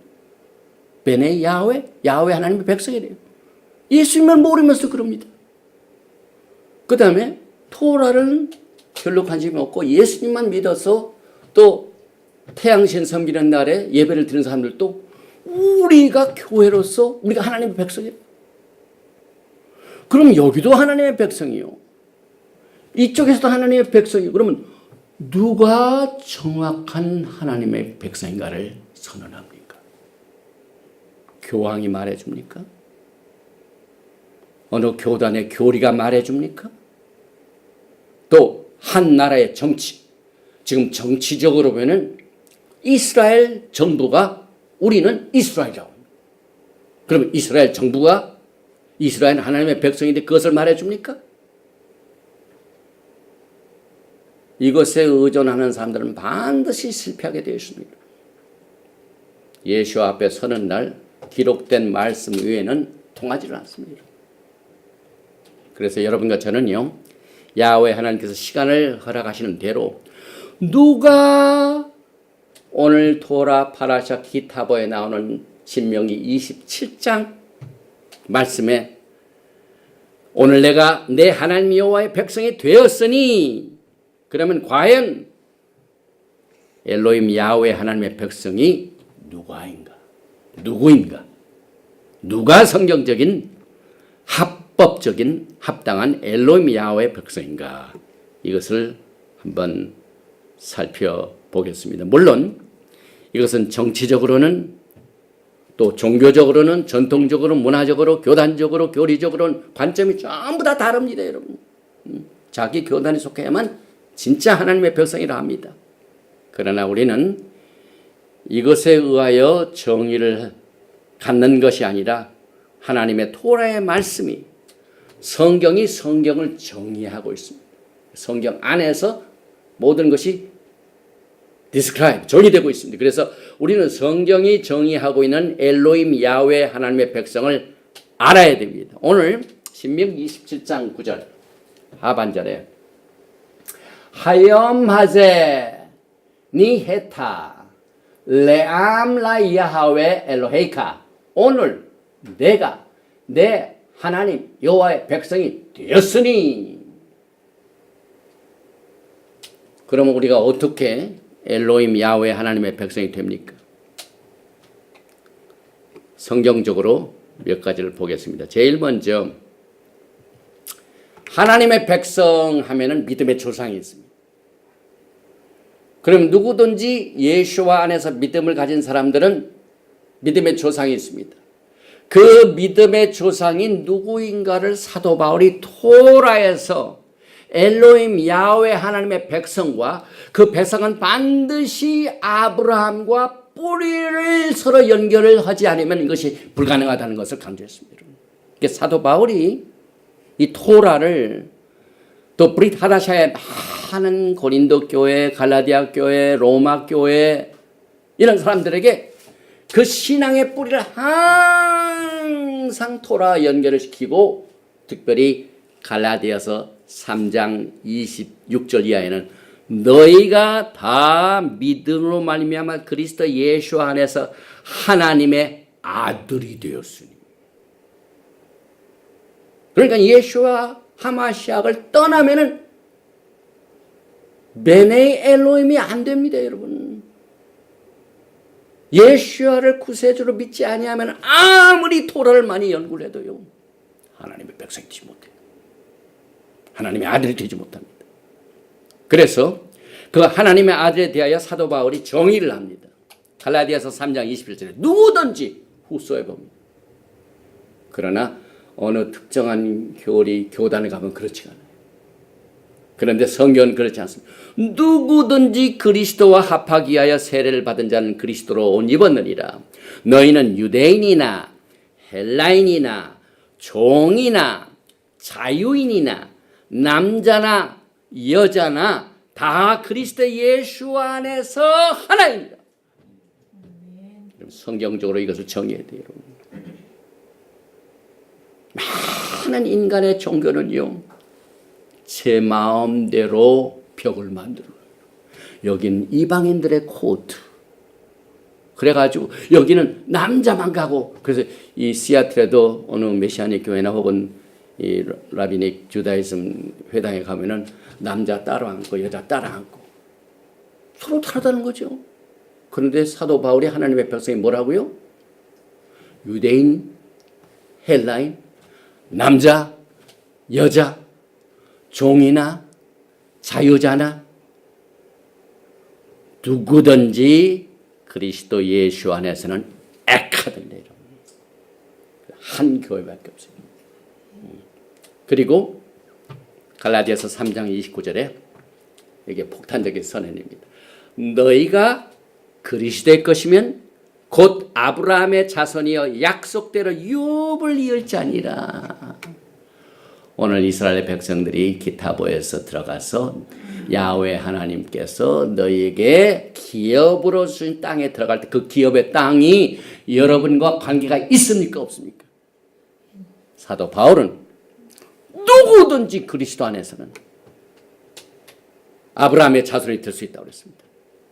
베네 야훼 하나님의 백성이래요. 예수님을 모르면서 그럽니다. 그 다음에 토라는 별로 관심이 없고 예수님만 믿어서 또 태양신 섬기는 날에 예배를 드리는 사람들도 우리가 교회로서 우리가 하나님의 백성이에요. 그럼 여기도 하나님의 백성이요. 이쪽에서도 하나님의 백성이요. 그러면 누가 정확한 하나님의 백성인가를 선언합니까? 교황이 말해줍니까? 어느 교단의 교리가 말해줍니까? 또 한 나라의 정치, 지금 정치적으로 보면 이스라엘 정부가 우리는 이스라엘이라고 합니다. 그러면 이스라엘 정부가 이스라엘 하나님의 백성인데 그것을 말해줍니까? 이것에 의존하는 사람들은 반드시 실패하게 되어 있습니다. 예수 앞에 서는 날 기록된 말씀 외에는 통하지를 않습니다. 그래서 여러분과 저는요, 야훼 하나님께서 시간을 허락하시는 대로 누가 오늘 토라 파라샤 기타보에 나오는 신명기 27장 말씀에 오늘 내가 내 하나님 여호와의 백성이 되었으니 그러면 과연 엘로힘 야훼 하나님의 백성이 누구인가? 누가 성경적인 합법적인 합당한 엘로힘 야훼 백성인가? 이것을 한번 살펴보겠습니다. 물론 이것은 정치적으로는 또 종교적으로는 전통적으로 문화적으로 교단적으로 교리적으로는 관점이 전부 다 다릅니다. 여러분. 자기 교단에 속해야만 진짜 하나님의 백성이라 합니다. 그러나 우리는 이것에 의하여 정의를 갖는 것이 아니라 하나님의 토라의 말씀이 성경이 성경을 정의하고 있습니다. 성경 안에서 모든 것이 describe, 정의되고 있습니다. 그래서 우리는 성경이 정의하고 있는 엘로힘 야훼 하나님의 백성을 알아야 됩니다. 오늘 신명기 27장 9절 하반절에 하염하제 니 헤타 레암 라 야하웨 엘로헤이카 오늘 내가 내 하나님 여호와의 백성이 되었으니. 그러면 우리가 어떻게 엘로힘 야훼 하나님의 백성이 됩니까? 성경적으로 몇 가지를 보겠습니다. 제일 먼저 하나님의 백성 하면은 믿음의 조상이 있습니다. 그럼 누구든지 예수와 안에서 믿음을 가진 사람들은 믿음의 조상이 있습니다. 그 믿음의 조상인 누구인가를 사도 바울이 토라에서 엘로힘 야훼 하나님의 백성과 그 백성은 반드시 아브라함과 뿌리를 서로 연결을 하지 않으면 이것이 불가능하다는 것을 강조했습니다. 사도 바울이 이 토라를 또 브릿 하다샤의 많은 고린도 교회, 갈라디아 교회, 로마 교회 이런 사람들에게 그 신앙의 뿌리를 항상 토라 연결을 시키고 특별히 갈라디아서 3장 26절 이하에는 너희가 다 믿음으로 말미암아 그리스도 예수 안에서 하나님의 아들이 되었으니. 그러니까 예수와 하마시약을 떠나면은 베네이 엘로힘이 안 됩니다, 여러분. 예수와를 구세주로 믿지 아니하면 아무리 토라를 많이 연구를 해도요 하나님의 백성이 되지 못해요. 하나님의 아들이 되지 못합니다. 그래서 그 하나님의 아들에 대하여 사도 바울이 정의를 합니다. 갈라디아서 3장 21절에 누구든지 whosoever입니다. 그러나 어느 특정한 교단에 가면 그렇지가 않아요. 그런데 성경은 그렇지 않습니다. 누구든지 그리스도와 합하기 위하여 세례를 받은 자는 그리스도로 옷 입었느니라. 너희는 유대인이나 헬라인이나 종이나 자유인이나 남자나 여자나 다 그리스도 예수 안에서 하나입니다. 성경적으로 이것을 정의해야 돼요. 많은 인간의 종교는요 제 마음대로 벽을 만들어요. 여긴 이방인들의 코트. 그래가지고 여기는 남자만 가고, 그래서 이 시애틀에도 어느 메시아닉 교회나 혹은 이 라비닉 주다이즘 회당에 가면은 남자 따로 앉고 여자 따로 앉고 서로 다르다는 거죠. 그런데 사도 바울이 하나님의 백성이 뭐라고요? 유대인, 헬라인, 남자, 여자, 종이나 자유자나 누구든지 그리스도 예수 안에서는 액하던데 한 교회밖에 없어요. 그리고 갈라디아서 3장 29절에 이게 폭탄적인 선언입니다. 너희가 그리스도의 것이면 곧 아브라함의 자손이여 약속대로 유업을 이을 자니라. 오늘 이스라엘 백성들이 기타보에서 들어가서 야훼 하나님께서 너희에게 기업으로 주신 땅에 들어갈 때 그 기업의 땅이 여러분과 관계가 있습니까 없습니까? 사도 바울은 누구든지 그리스도 안에서는 아브라함의 자손이 될 수 있다고 그랬습니다.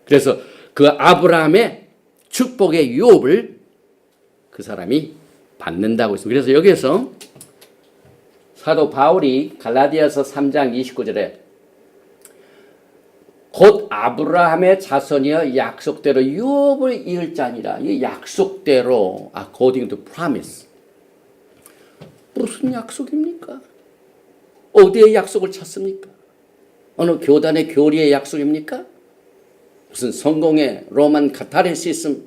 그래서 그 아브라함의 축복의 유업을 그 사람이 받는다고 했습니다. 그래서 여기에서 사도 바울이 갈라디아서 3장 29절에 곧 아브라함의 자손이여 약속대로 유업을 이을 자니라. 이 약속대로 according to promise. 무슨 약속입니까? 어디에 약속을 찾습니까? 어느 교단의 교리의 약속입니까? 무슨 성공의 로만 카타르시스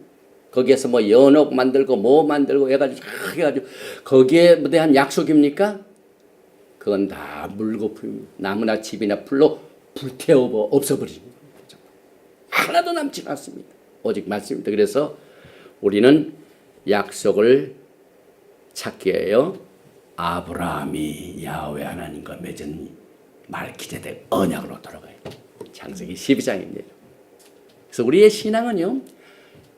거기에서 뭐 연옥 만들고 뭐 만들고 해가지고 거기에 대한 약속입니까? 그건 다 물거품입니다. 나무나 집이나 풀로 불태워 없어버립니다. 하나도 남지 않습니다. 오직 말씀입니다. 그래서 우리는 약속을 찾기 위하여 아브라함이 야훼 하나님과 맺은 말기제덱 언약으로 돌아가요. 창세기 12장입니다. 그래서 우리의 신앙은요,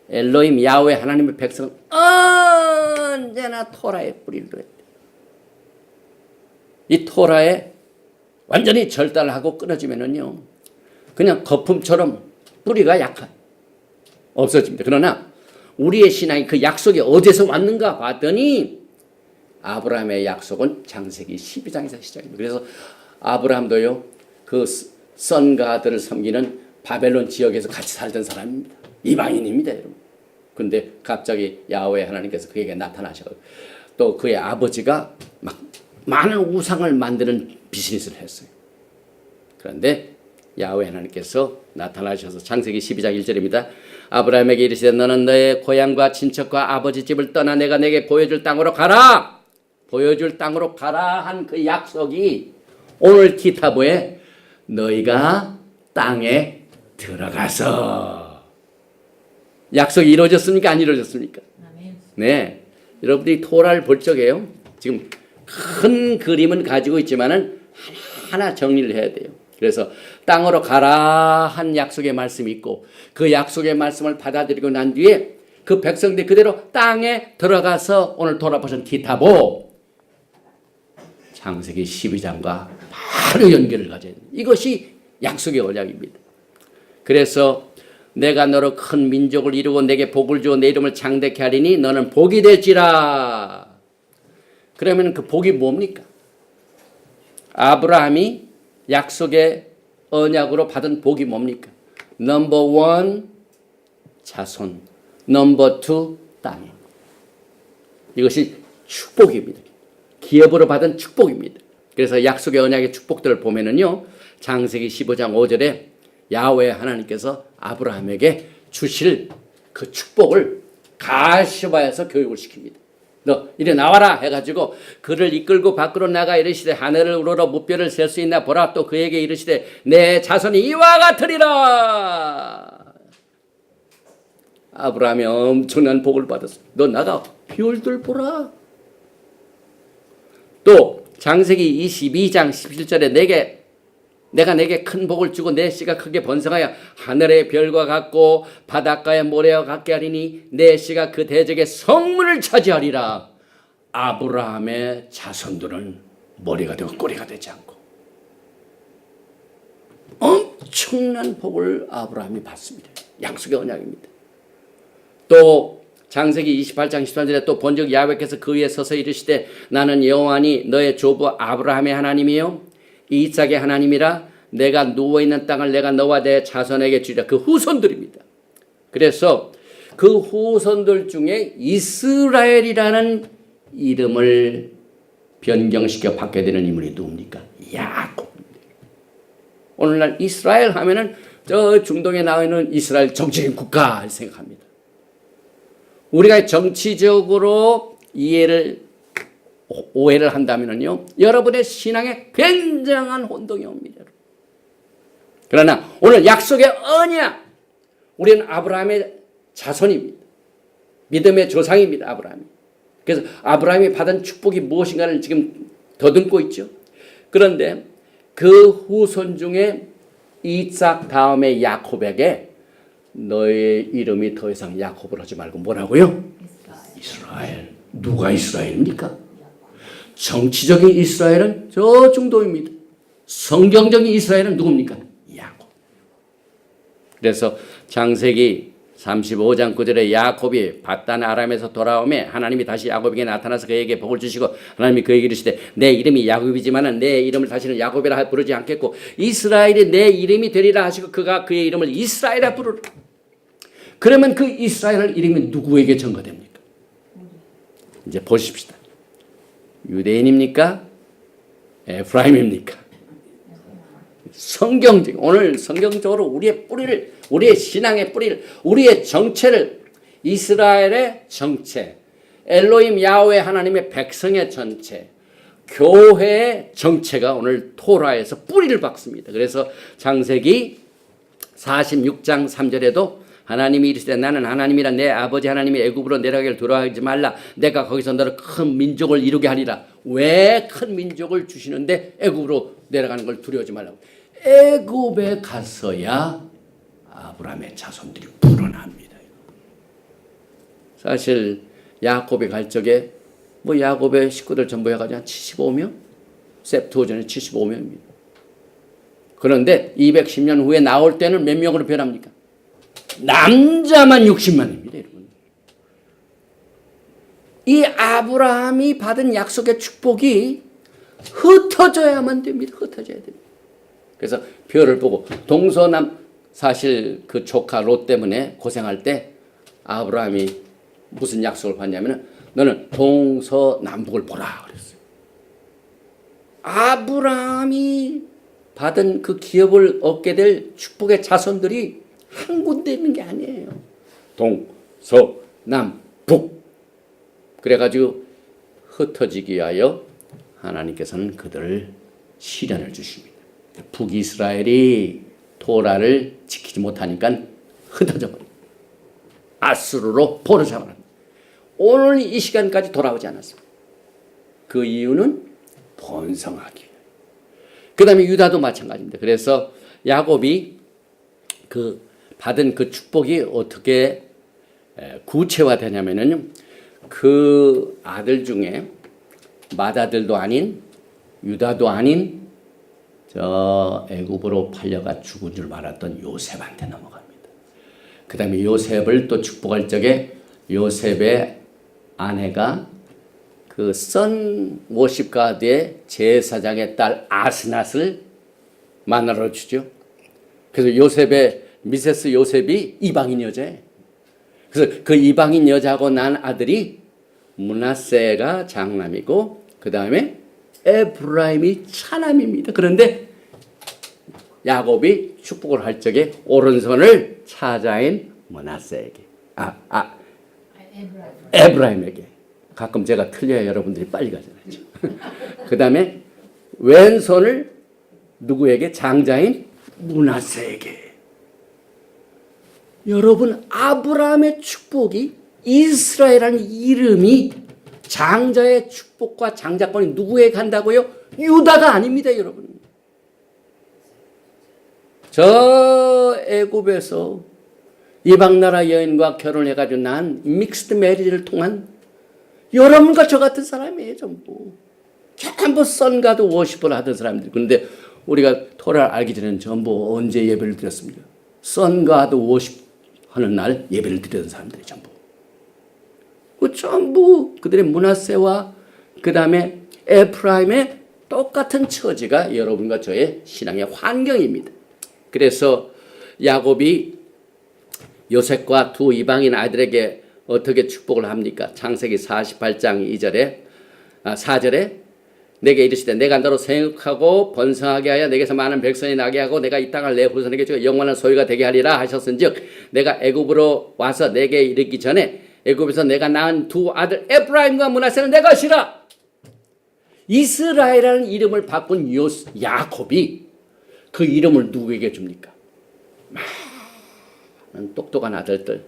엘로힘 야훼 하나님의 백성은 언제나 토라의 뿌리를 둬야 돼요. 이 토라에 완전히 절단하고 끊어지면은요, 그냥 거품처럼 뿌리가 약한 없어집니다. 그러나 우리의 신앙이 그 약속이 어디서 왔는가 봤더니 아브라함의 약속은 창세기 12장에서 시작입니다. 그래서 아브라함도요, 그 선가들을 섬기는 바벨론 지역에서 같이 살던 사람입니다. 이방인입니다, 여러분. 근데 갑자기 야훼 하나님께서 그에게 나타나셔서 또 그의 아버지가 막 많은 우상을 만드는 비즈니스를 했어요. 그런데 야훼 하나님께서 나타나셔서 창세기 12장 1절입니다. 아브라함에게 이르시되 너는 너의 고향과 친척과 아버지 집을 떠나 내가 내게 보여줄 땅으로 가라. 보여줄 땅으로 가라 한 그 약속이 오늘 기타보에 너희가 땅에 들어가서 약속이 이루어졌습니까? 안 이루어졌습니까? 네, 여러분들이 토라를 볼 적에요. 지금 큰 그림은 가지고 있지만은 하나 정리를 해야 돼요. 그래서 땅으로 가라 한 약속의 말씀이 있고 그 약속의 말씀을 받아들이고 난 뒤에 그 백성들이 그대로 땅에 들어가서 오늘 돌아보신 기타보 창세기 12장과 바로 연결을 가져야 됩니다. 이것이 약속의 언약입니다. 그래서 내가 너로 큰 민족을 이루고 내게 복을 주어 내 이름을 창대케 하리니 너는 복이 될지라. 그러면 그 복이 뭡니까? 아브라함이 약속의 언약으로 받은 복이 뭡니까? 넘버 원 자손, 넘버 투 땅. 이것이 축복입니다. 기업으로 받은 축복입니다. 그래서 약속의 언약의 축복들을 보면은요, 창세기 15장 5절에 야훼 하나님께서 아브라함에게 주실 그 축복을 가시바에서 교육을 시킵니다. 너 이리 나와라 해가지고 그를 이끌고 밖으로 나가 이르시되 하늘을 우러러 무뼈를 셀 수 있나 보라. 또 그에게 이르시되 내 자손이 이와 같으리라. 아브라함이 엄청난 복을 받았어. 너 나가 별들 보라. 또 창세기 22장 17절에 내가 내게 큰 복을 주고 내 씨가 크게 번성하여 하늘의 별과 같고 바닷가의 모래와 같게 하리니 내 씨가 그 대적의 성문을 차지하리라. 아브라함의 자손들은 머리가 되고 꼬리가 되지 않고 엄청난 복을 아브라함이 받습니다. 약속의 언약입니다. 또 창세기 28장 13절에 또 본즉 야훼께서 그 위에 서서 이르시되 나는 여호와니 너의 조부 아브라함의 하나님이요 이삭의 하나님이라. 내가 누워있는 땅을 내가 너와 내 자손에게 주리라. 그 후손들입니다. 그래서 그 후손들 중에 이스라엘이라는 이름을 변경시켜 받게 되는 인물이 누굽니까? 야곱입니다. 오늘날 이스라엘 하면은 저 중동에 나와 있는 이스라엘 정치적인 국가 생각합니다. 우리가 정치적으로 오해를 한다면요, 여러분의 신앙에 굉장한 혼동이 옵니다. 그러나 오늘 약속의 언약, 우리는 아브라함의 자손입니다. 믿음의 조상입니다. 아브라함이. 그래서 아브라함이 받은 축복이 무엇인가를 지금 더듬고 있죠. 그런데 그 후손 중에 이삭 다음에 야곱에게 너의 이름이 더 이상 야곱을 하지 말고 뭐라고요? 이스라엘. 누가 이스라엘입니까? 정치적인 이스라엘은 저 중도입니다. 성경적인 이스라엘은 누굽니까? 야곱. 그래서 창세기 35장 9절에 야곱이 밧단 아람에서 돌아오매 하나님이 다시 야곱에게 나타나서 그에게 복을 주시고 하나님이 그에게 이르시되 내 이름이 야곱이지만은 내 이름을 다시는 야곱이라 부르지 않겠고 이스라엘이 내 이름이 되리라 하시고 그가 그의 이름을 이스라엘이라 부르라. 그러면 그 이스라엘 이름이 누구에게 전가됩니까? 이제 보십시다. 유대인입니까? 에프라임입니까? 성경적 오늘 성경적으로 우리의 뿌리를 우리의 신앙의 뿌리를 우리의 정체를 이스라엘의 정체 엘로힘 야훼 하나님의 백성의 전체 교회의 정체가 오늘 토라에서 뿌리를 박습니다. 그래서 창세기 46장 3절에도 하나님이 이르시되 나는 하나님이라 내 아버지 하나님이 애굽으로 내려가기를 두려워하지 말라 내가 거기서 너를 큰 민족을 이루게 하리라. 왜 큰 민족을 주시는데 애굽으로 내려가는 걸 두려워하지 말라고. 애굽에 가서야 아브라함의 자손들이 불어납니다. 사실 야곱이 갈 적에 뭐 야곱의 식구들 전부 해가지고 한 75명? 셉투어전에 75명입니다. 그런데 210년 후에 나올 때는 몇 명으로 변합니까? 남자만 60만입니다, 여러분. 이 아브라함이 받은 약속의 축복이 흩어져야만 됩니다. 흩어져야 됩니다. 그래서 별을 보고 동서남 사실 그 조카 롯 때문에 고생할 때 아브라함이 무슨 약속을 받냐면은 너는 동서남북을 보라 그랬어요. 아브라함이 받은 그 기업을 얻게 될 축복의 자손들이 한 군데 있는 게 아니에요. 동서남북. 그래가지고 흩어지기 위하여 하나님께서는 그들을 시련을 주십니다. 북이스라엘이 토라를 지키지 못하니까 흩어져 버립니다. 아수르로 포로잡아납니다. 오늘 이 시간까지 돌아오지 않았습니다. 그 이유는 번성하기. 그 다음에 유다도 마찬가지입니다. 그래서 야곱이 그 받은 그 축복이 어떻게 구체화되냐면은 그 아들 중에 맏아들도 아닌 유다도 아닌 저 애굽으로 팔려가 죽은 줄 알았던 요셉한테 넘어갑니다. 그 다음에 요셉을 또 축복할 적에 요셉의 아내가 그 선 워십 가드의 제사장의 딸 아스낫을 만나러 주죠. 그래서 요셉의 미세스 요셉이 이방인 여자예요. 그래서 그 이방인 여자하고 난 아들이 므낫세가 장남이고 그 다음에 에브라임이 차남입니다. 그런데 야곱이 축복을 할 적에 오른손을 차자인 므낫세에게 에브라임에게 가끔 제가 틀려야 여러분들이 빨리 가잖아요. 그 다음에 왼손을 누구에게? 장자인 므낫세에게. 여러분 아브라함의 축복이 이스라엘이라는 이름이 장자의 축복과 장자권이 누구에게 간다고요? 유다가 아닙니다, 여러분. 저 애굽에서 이방 나라 여인과 결혼해가지고 난 믹스드 메리지를 통한 여러분과 저 같은 사람이에요, 전부. 전부 선가드 워십을 하던 사람들. 그런데 우리가 토라를 알기 전에는 전부 언제 예배를 드렸습니까? 선가드 워십 하는 날 예배를 드리던 사람들이 전부. 그 전부 그들의 므낫세와 그 다음에 에프라임의 똑같은 처지가 여러분과 저의 신앙의 환경입니다. 그래서 야곱이 요셉과 두 이방인 아이들에게 어떻게 축복을 합니까? 창세기 48장 4절에 내게 이르시되 내가 너로 생육하고 번성하게 하여 내게서 많은 백성이 나게 하고 내가 이 땅을 내 후손에게 주어 영원한 소유가 되게 하리라 하셨은즉 내가 애굽으로 와서 내게 이르기 전에 애굽에서 내가 낳은 두 아들 에프라임과 므낫세는 내 것이라. 이스라엘이라는 이름을 바꾼 야곱이 그 이름을 누구에게 줍니까? 많은 똑똑한 아들들,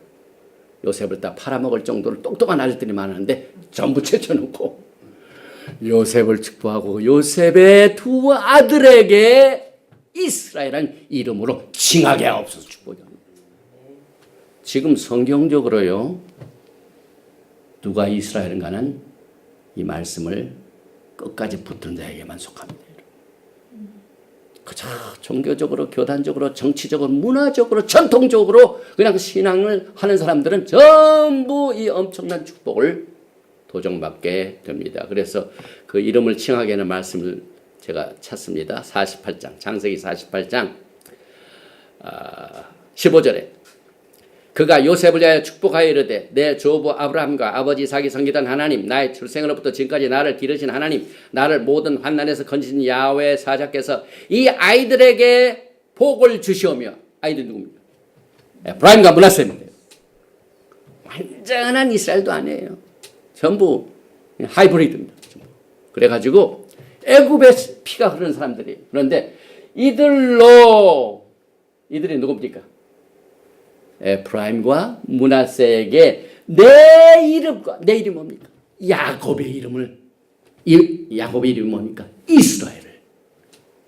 요셉을 다 팔아먹을 정도로 똑똑한 아들들이 많은데 전부 제쳐놓고 요셉을 축복하고 요셉의 두 아들에게 이스라엘이라는 이름으로 칭하게 하옵소서 축복합니다. 지금 성경적으로요, 누가 이스라엘인가는 이 말씀을 끝까지 붙든 자에게만 속합니다. 그저 종교적으로, 교단적으로, 정치적으로, 문화적으로, 전통적으로 그냥 신앙을 하는 사람들은 전부 이 엄청난 축복을 도정받게 됩니다. 그래서 그 이름을 칭하게 하는 말씀을 제가 찾습니다. 48장, 창세기 48장 15절에 그가 요셉을 위하여 축복하여 이르되 내 조부 아브라함과 아버지 이삭이 섬기던 하나님 나의 출생으로부터 지금까지 나를 기르신 하나님 나를 모든 환난에서 건지신 야훼 사자께서 이 아이들에게 복을 주시오며 아이들 누굽니까? 에프라임과 므낫세입니다. 완전한 이스라엘도 아니에요. 전부 하이브리드입니다. 그래가지고 애굽의 피가 흐르는 사람들이 그런데 이들이 누굽니까? 에프라임과 므낫세에게 내 이름이 뭡니까? 야곱의 이름이 뭡니까? 이스라엘을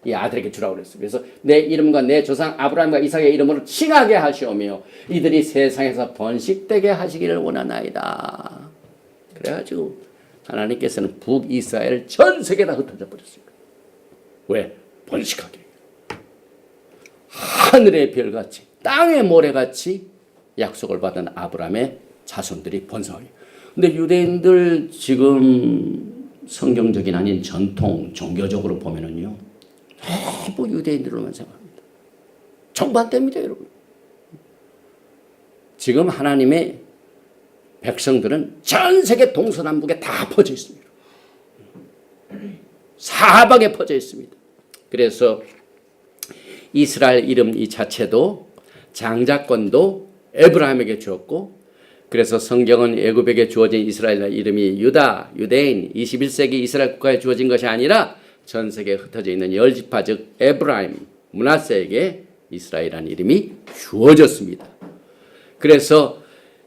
이 아들에게 주라고 그랬어요. 그래서 내 이름과 내 조상 아브라함과 이삭의 이름으로 칭하게 하시오며 이들이 세상에서 번식되게 하시기를 원하나이다. 그래가지고 하나님께서는 북이스라엘을 전 세계에 다 흩어져 버렸어요. 왜? 번식하게. 하늘의 별같이 땅의 모래같이 약속을 받은 아브라함의 자손들이 번성하게. 근데 유대인들 지금 성경적인 아닌 전통 종교적으로 보면은요, 전부 유대인들로만 생각합니다. 정반대입니다, 여러분. 지금 하나님의 백성들은 전 세계 동서남북에 다 퍼져 있습니다. 사방에 퍼져 있습니다. 그래서 이스라엘 이름 이 자체도 장자권도 에브라임에게 주었고 그래서 성경은 애굽에게 주어진 이스라엘 이름이 유다, 유대인, 21세기 이스라엘 국가에 주어진 것이 아니라 전 세계에 흩어져 있는 열지파 즉 에브라임, 므낫세에게 이스라엘이라는 이름이 주어졌습니다. 그래서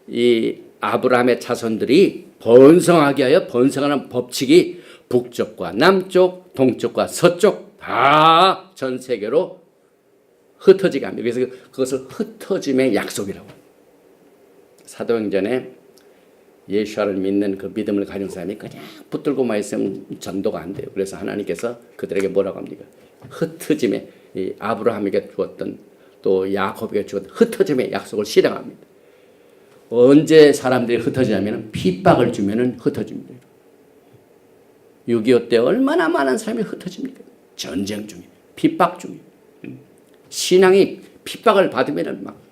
이 아브라함의 자손들이 번성하게 하여 번성하는 법칙이 북쪽과 남쪽, 동쪽과 서쪽 다 전 세계로 흩어지게 합니다. 그래서 그것을 흩어짐의 약속이라고 합니다. 사도행전에 예수를 믿는 그 믿음을 가진 사람이 그냥 붙들고만 있으면 전도가 안 돼요. 그래서 하나님께서 그들에게 뭐라고 합니까? 흩어짐의 이 아브라함에게 주었던 또 야곱에게 주었던 흩어짐의 약속을 실행합니다. 언제 사람들이 흩어지냐면 핍박을 주면은 흩어집니다. 6.25 때 얼마나 많은 사람이 흩어집니까? 전쟁 중에 핍박 중에 신앙이 핍박을 받으면은 막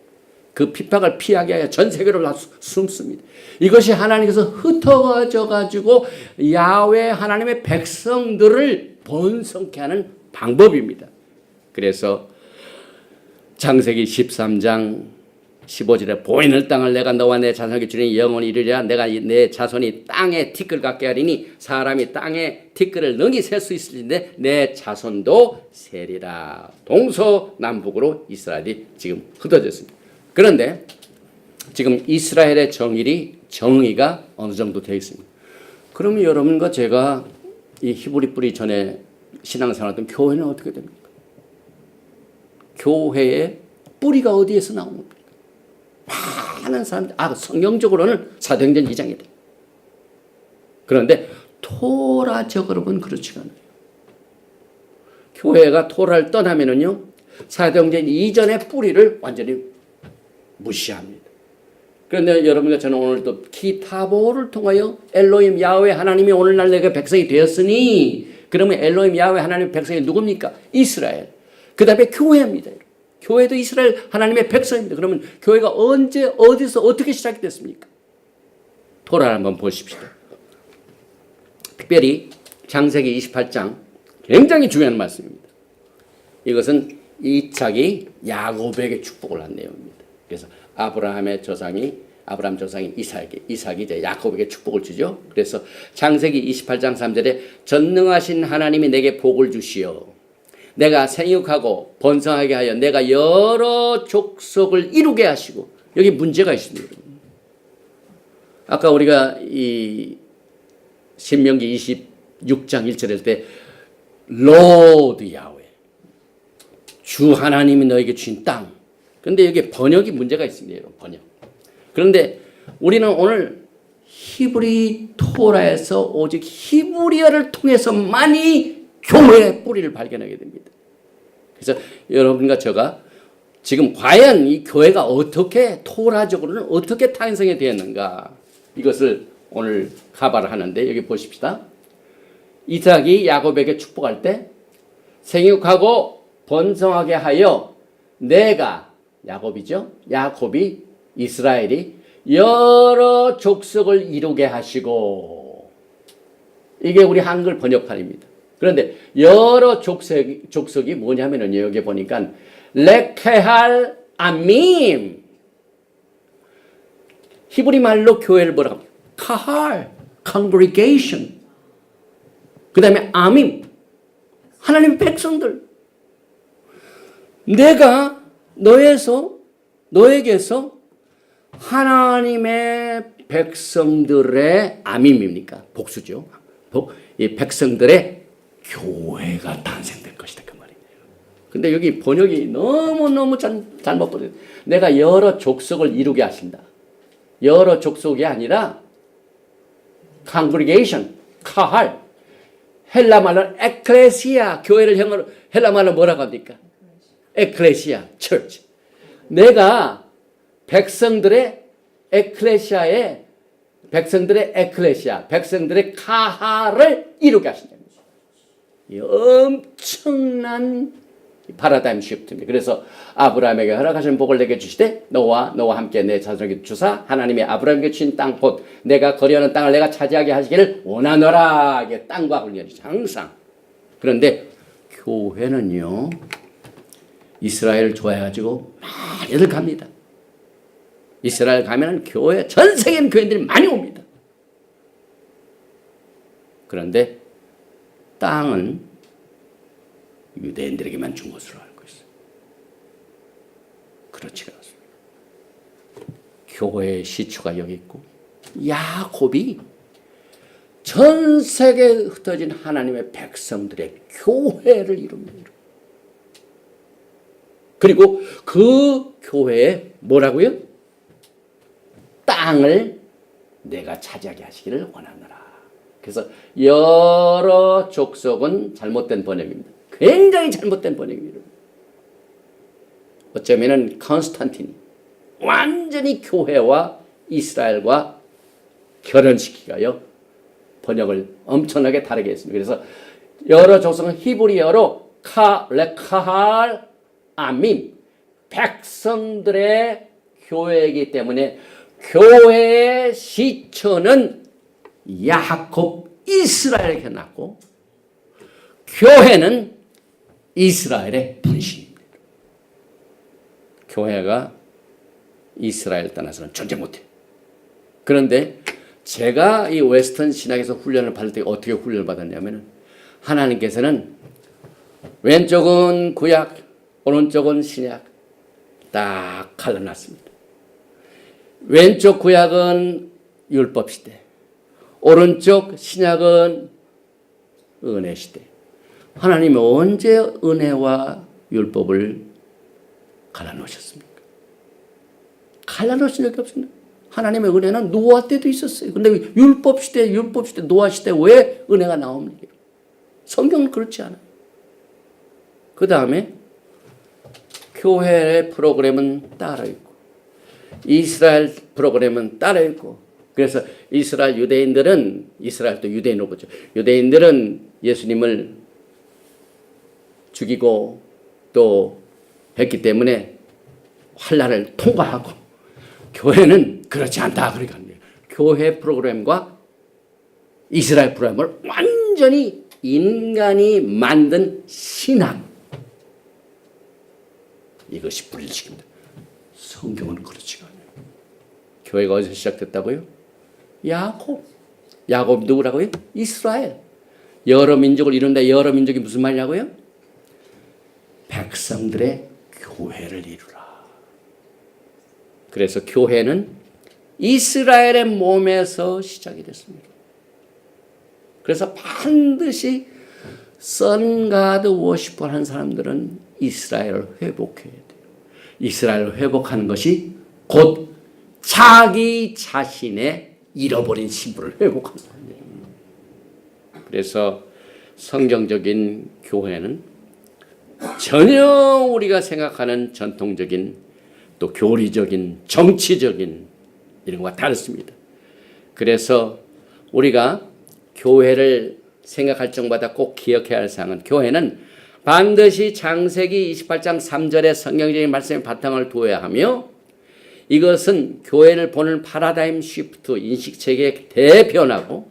그 핍박을 피하게 하여 전 세계로 숨습니다. 이것이 하나님께서 흩어져 가지고 야훼 하나님의 백성들을 번성케 하는 방법입니다. 그래서 창세기 13장 15절에 보이는 땅을 내가 너와 내 자손에게 주니 영원히 이르리라. 내가 내 자손이 땅에 티끌 같게 하리니 사람이 땅에 티끌을 능히 셀 수 있을진데 내 자손도 세리라. 동서남북으로 이스라엘이 지금 흩어졌습니다. 그런데 지금 이스라엘의 정의가 어느 정도 되어 있습니다. 그러면 여러분과 제가 이 히브리 뿌리 전에 신앙생활했던 교회는 어떻게 됩니까? 교회의 뿌리가 어디에서 나온 겁니까? 많은 사람들, 성경적으로는 사도행전 2장이다. 그런데 토라적으로는 그렇지가 않아요. 교회가 토라를 떠나면은요, 사도행전 이전의 뿌리를 완전히 무시합니다. 그런데 여러분과 저는 오늘 또 기타보를 통하여 엘로힘 야훼 하나님이 오늘날 내가 백성이 되었으니 그러면 엘로힘 야훼 하나님의 백성이 누굽니까? 이스라엘. 그 다음에 교회입니다. 교회도 이스라엘 하나님의 백성입니다. 그러면 교회가 언제 어디서 어떻게 시작이 됐습니까? 토라를 한번 보십시오. 특별히 창세기 28장 굉장히 중요한 말씀입니다. 이것은 이삭이 야곱에게 축복을 한 내용입니다. 그래서 아브라함 조상이 이삭이 이제 야곱에게 축복을 주죠. 그래서 창세기 28장 3절에 전능하신 하나님이 내게 복을 주시어 내가 생육하고 번성하게 하여 내가 여러 족속을 이루게 하시고 여기 문제가 있습니다. 아까 우리가 이 신명기 26장 1절에 때 로드 야훼 주 하나님이 너에게 주신 땅. 그런데 여기 번역이 문제가 있습니다. 여러분, 번역. 그런데 우리는 오늘 히브리 토라에서 오직 히브리어를 통해서만이 교회의 뿌리를 발견하게 됩니다. 그래서 여러분과 제가 지금 과연 이 교회가 어떻게 토라적으로는 어떻게 탄생이 되었는가 이것을 오늘 가발을 하는데 여기 보십시다. 이삭이 야곱에게 축복할 때 생육하고 번성하게 하여 내가 야곱이죠. 야곱이 이스라엘이 여러 족속을 이루게 하시고, 이게 우리 한글 번역판입니다. 그런데 여러 족속이 뭐냐면은 여기 보니까 레케할 아밈, 히브리 말로 교회를 뭐라고 합니까? 카할, congregation. 그 다음에 아밈, 하나님의 백성들. 내가 너에게서 하나님의 백성들의 아밈입니까? 복수죠. 이 백성들의 교회가 탄생될 것이다. 그 말이에요. 근데 여기 번역이 너무너무 잘못 번역. 내가 여러 족속을 이루게 하신다. 여러 족속이 아니라 congregation, 카할. 헬라 말로 에클레시아, 교회를 영어로 헬라 말로 뭐라고 합니까? 에클레시아, church. 내가 백성들의 에클레시아, 백성들의 카할을 이루게 하신다는 거죠. 이 엄청난 파라다임 시프트입니다. 그래서 아브라함에게 허락하신 복을 내게 주시되 너와 함께 내 자손에게 주사 하나님이 아브라함에게 주신 땅 곧 내가 거리하는 땅을 내가 차지하게 하시기를 원하노라. 이게 땅과 훈련이죠. 항상. 그런데 교회는요, 이스라엘을 좋아해가지고 많이들 갑니다. 이스라엘 가면은 교회, 전 세계 있는 교인들이 많이 옵니다. 그런데 땅은 유대인들에게만 준 것으로 알고 있어요. 그렇지가 않습니다. 교회의 시초가 여기 있고, 야곱이 전 세계에 흩어진 하나님의 백성들의 교회를 이룹니다. 그리고 그 교회에 뭐라고요? 땅을 내가 차지하게 하시기를 원하노라. 그래서 여러 족속은 잘못된 번역입니다. 굉장히 잘못된 번역입니다. 어쩌면은 컨스탄틴이 완전히 교회와 이스라엘과 결혼시키가요 번역을 엄청나게 다르게 했습니다. 그래서 여러 족속은 히브리어로 레카할 아밈, 백성들의 교회이기 때문에 교회의 시초는 야곱, 이스라엘에게 났고, 교회는 이스라엘의 분신입니다. 교회가 이스라엘 떠나서는 존재 못해요. 그런데 제가 이 웨스턴 신학에서 훈련을 받을 때 어떻게 훈련을 받았냐면, 하나님께서는 왼쪽은 구약, 오른쪽은 신약 딱 갈라놨습니다. 왼쪽 구약은 율법 시대, 오른쪽 신약은 은혜 시대. 하나님이 언제 은혜와 율법을 갈라놓으셨습니까? 갈라놓으신 적이 없습니다. 하나님의 은혜는 노아 때도 있었어요. 근데 율법 시대, 노아 시대 왜 은혜가 나옵니까? 성경은 그렇지 않아요. 그 다음에 교회의 프로그램은 따로 있고, 이스라엘 프로그램은 따로 있고, 그래서 이스라엘도 유대인으로 보죠. 유대인들은 예수님을 죽이고 또 했기 때문에 환난을 통과하고, 교회는 그렇지 않다. 그러니까 교회 프로그램과 이스라엘 프로그램을 완전히 인간이 만든 신학, 이것이 불일식입니다. 성경은 그렇지가 않아요. 교회가 어디서 시작됐다고요? 야곱 누구라고요? 이스라엘. 여러 민족을 이룬다. 여러 민족이 무슨 말이냐고요? 백성들의 교회를 이루라. 그래서 교회는 이스라엘의 몸에서 시작이 됐습니다. 그래서 반드시 선가드 워시퍼 하는 사람들은 이스라엘을 회복해야 돼요. 이스라엘을 회복하는 것이 곧 자기 자신의 잃어버린 신분을 회복하는 거예요. 그래서 성경적인 교회는 전혀 우리가 생각하는 전통적인 또 교리적인 정치적인 이런 것과 다릅니다. 그래서 우리가 교회를 생각할 적마다 꼭 기억해야 할 사항은, 교회는 반드시 창세기 28장 3절의 성경적인 말씀의 바탕을 두어야 하며, 이것은 교회를 보는 파라다임 시프트 인식체계의 대변화고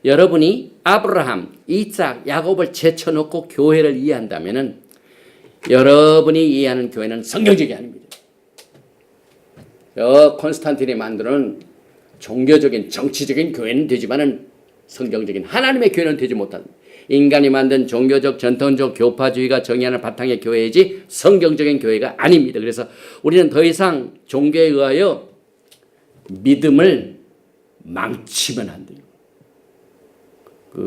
여러분이 아브라함, 이삭, 야곱을 제쳐놓고 교회를 이해한다면 여러분이 이해하는 교회는 성경적이 아닙니다. 콘스탄틴이 만드는 종교적인 정치적인 교회는 되지만은 성경적인 하나님의 교회는 되지 못합니다. 인간이 만든 종교적 전통적 교파주의가 정의하는 바탕의 교회이지 성경적인 교회가 아닙니다. 그래서 우리는 더 이상 종교에 의하여 믿음을 망치면 안 돼요.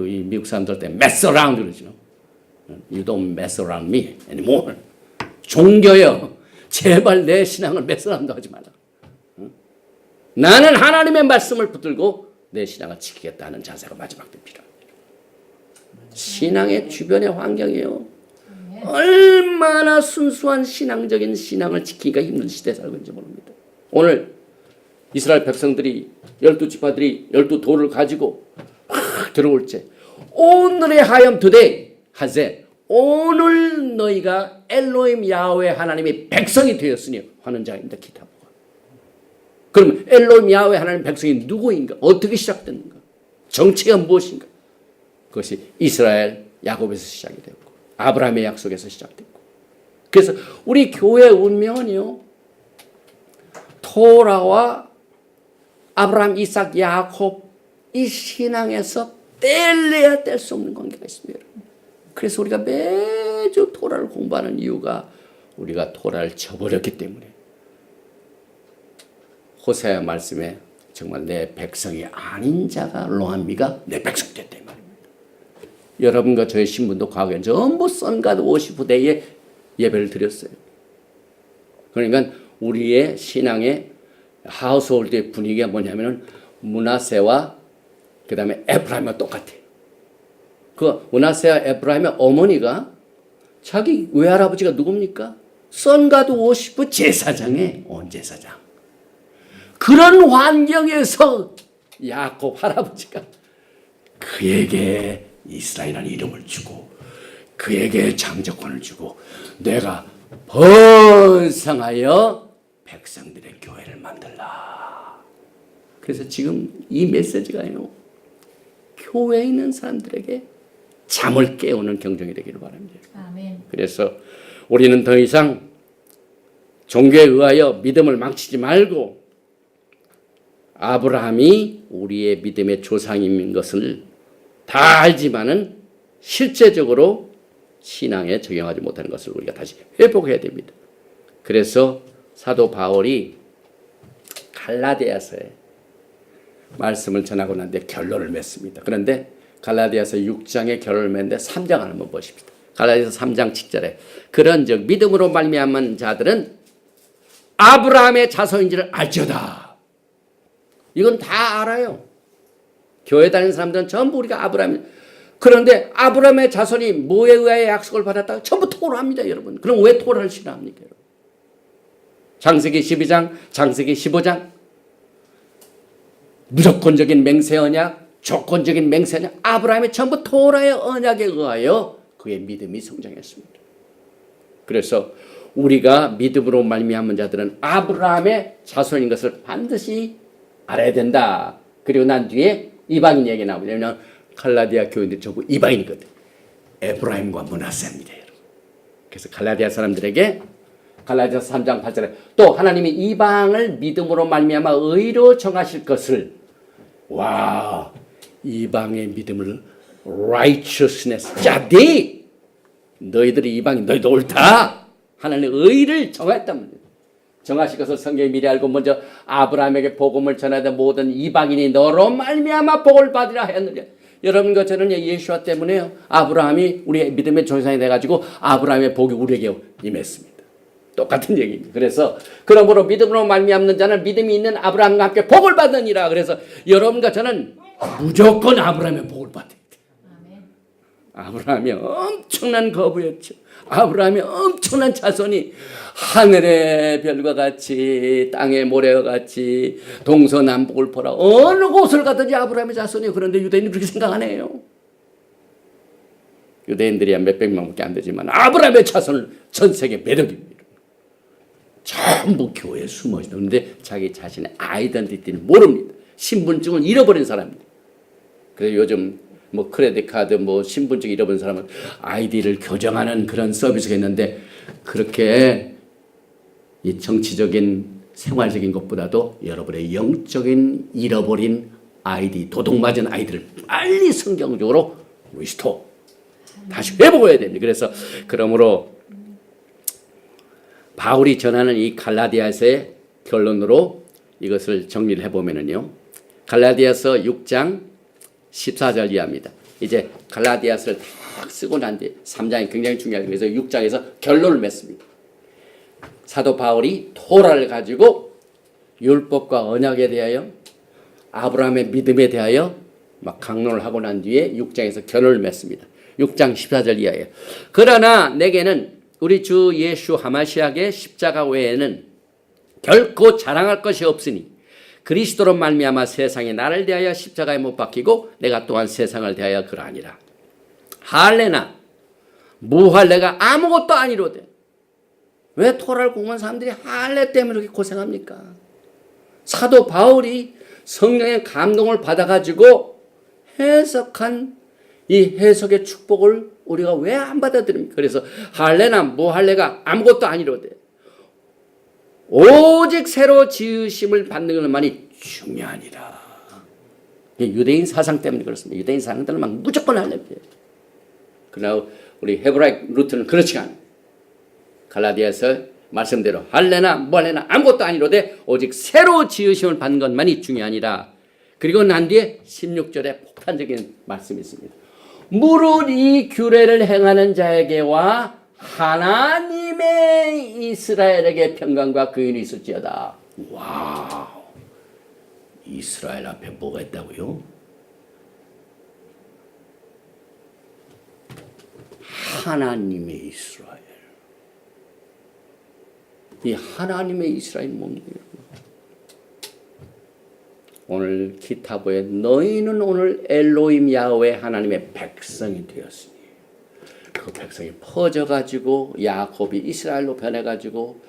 이 미국 사람들 때 mess around 그러죠. You don't mess around me anymore. 종교여, 제발 내 신앙을 mess around 하지 마라. 나는 하나님의 말씀을 붙들고 내 신앙을 지키겠다는 자세가 마지막 때 필요합니다. 신앙의 주변의 환경이에요. 얼마나 순수한 신앙적인 신앙을 지키기가 힘든 시대에 살고 있는지 모릅니다. 오늘 이스라엘 백성들이 12지파들이 12돌을 가지고 들어올 때 오늘의 하염 today 하세 오늘 너희가 엘로힘 야훼 하나님의 백성이 되었으니 하는 자입니다. 기타보가. 그럼 엘로힘 야훼 하나님 백성이 누구인가? 어떻게 시작됐는가? 정체가 무엇인가? 그것이 이스라엘 야곱에서 시작이 되었고 아브라함의 약속에서 시작됐고 그래서 우리 교회의 운명은요 토라와 아브라함, 이삭, 야곱 이 신앙에서 뗄래야 뗄 수 없는 관계가 있습니다. 그래서 우리가 매주 토라를 공부하는 이유가 우리가 토라를 저버렸기 때문에 호세아 말씀에 정말 내 백성이 아닌 자가 로암미가 내 백성이 됐다 이 말입니다. 여러분과 저의 신분도 과거에 전부 선갓 50부대에 예배를 드렸어요. 그러니까 우리의 신앙의 하우스홀드의 분위기가 뭐냐면은 므낫세와 그 다음에 에프라임과 똑같아요. 그 므낫세와 에프라임의 어머니가 자기 외할아버지가 누굽니까? 선갓 50부 제사장의 온 제사장. 그런 환경에서 야곱 할아버지가 그에게 이스라엘이라는 이름을 주고 그에게 장자권을 주고 내가 번성하여 백성들의 교회를 만들라. 그래서 지금 이 메시지가요 교회에 있는 사람들에게 잠을 깨우는 경종이 되기를 바랍니다. 아멘. 그래서 우리는 더 이상 종교에 의하여 믿음을 망치지 말고 아브라함이 우리의 믿음의 조상인 것을 다 알지만은 실제적으로 신앙에 적용하지 못하는 것을 우리가 다시 회복해야 됩니다. 그래서 사도 바울이 갈라디아서에 말씀을 전하고 난 뒤에 결론을 맺습니다. 그런데 갈라디아서 6장의 결론을 맺는데 3장 한번 보십시다. 갈라디아서 3장 7절에 그런즉 믿음으로 말미암은 자들은 아브라함의 자손인지를 알지어다. 이건 다 알아요. 교회 다니는 사람들은 전부 우리가 아브라함. 그런데 아브라함의 자손이 뭐에 의하여 약속을 받았다가 전부 토로합니다, 여러분. 그럼 왜 토로를 싫어합니까, 여러분? 창세기 12장, 창세기 15장 무조건적인 맹세 언약, 조건적인 맹세 언약, 아브라함이 전부 토라의 언약에 의하여 그의 믿음이 성장했습니다. 그래서 우리가 믿음으로 말미암은 자들은 아브라함의 자손인 것을 반드시 알아야 된다. 그리고 난 뒤에 이방인 얘기 나오죠. 왜냐하면 갈라디아 교인들이 전부 이방인이거든. 에브라임과 므낫세입니다, 여러분. 그래서 갈라디아 사람들에게 갈라디아서 3장 8절에 또 하나님이 이방을 믿음으로 말미암아 의로 정하실 것을 와 이방의 믿음을 righteousness 자디 너희들이 이방인 너희도 옳다 하나님의 의를 정했단 정하실 것을 성경이 미리 알고 먼저 아브라함에게 복음을 전하되 모든 이방인이 너로 말미암아 복을 받으라 하였느냐. 여러분과 저는 예수와 때문에요. 아브라함이 우리의 믿음의 조상이 돼가지고 아브라함의 복이 우리에게 임했습니다. 똑같은 얘기입니다. 그래서 그러므로 믿음으로 말미암는 자는 믿음이 있는 아브라함과 함께 복을 받느니라. 그래서 여러분과 저는 무조건 아브라함의 복을 받아야 돼요. 아브라함이 엄청난 거부였죠. 아브라함이 엄청난 자손이 하늘의 별과 같이 땅의 모래와 같이 동서남북을 보라 어느 곳을 가든지 아브라함의 자손이에요. 그런데 유대인이 그렇게 생각 안 해요. 유대인들이 한 몇백 명밖에 안 되지만 아브라함의 자손은 전 세계 매력입니다. 전부 교회에 숨어 있는데 자기 자신의 아이덴티티를 모릅니다. 신분증을 잃어버린 사람입니다. 그래서 요즘 뭐 크레딧 카드, 뭐 신분증 잃어버린 사람은 아이디를 교정하는 그런 서비스가 있는데 그렇게 이 정치적인 생활적인 것보다도 여러분의 영적인 잃어버린 아이디, 도둑맞은 아이디를 빨리 성경적으로 리스토어 다시 회복해야 됩니다. 그래서 그러므로 바울이 전하는 이 갈라디아서의 결론으로 이것을 정리를 해보면은요. 갈라디아서 6장 14절 이하입니다. 이제 갈라디아서를 다 쓰고 난 뒤에 3장이 굉장히 중요해요. 그래서 6장에서 결론을 맺습니다. 사도 바울이 토라를 가지고 율법과 언약에 대하여 아브라함의 믿음에 대하여 막 강론을 하고 난 뒤에 6장에서 결론을 맺습니다. 6장 14절 이하예요. 그러나 내게는 우리 주 예수 하마시아의 십자가 외에는 결코 자랑할 것이 없으니 그리스도로 말미암아 세상이 나를 대하여 십자가에 못 박히고 내가 또한 세상을 대하여 그러하니라. 할례나 무할례가 아무것도 아니로되 왜 토라를 공부한 사람들이 할례 때문에 그렇게 고생합니까? 사도 바울이 성령의 감동을 받아가지고 해석한 이 해석의 축복을 우리가 왜 안 받아들입니까? 그래서 할례나 무할례가 아무것도 아니로되 오직 새로 지으심을 받는 것만이 중요하니라. 유대인 사상 때문에 그렇습니다. 유대인 사상들은 막 무조건 할례입니다. 그러나 우리 헤브라이 루트는 그렇지 않아요. 갈라디아서 말씀대로 할례나 무할례나 아무것도 아니로되 오직 새로 지으심을 받는 것만이 중요하니라. 그리고 난 뒤에 16절에 폭탄적인 말씀이 있습니다. 무릇 이 규례를 행하는 자에게와 하나님의 이스라엘에게 평강과 긍휼이 있을지어다. 와우. 이스라엘 앞에 뭐가 있다고요? 하나님의 이스라엘. 이 하나님의 이스라엘 뭡니까? 오늘 기타보에 너희는 오늘 엘로임 야훼 하나님의 백성이 되었으니 그 백성이 퍼져가지고 야곱이 이스라엘로 변해가지고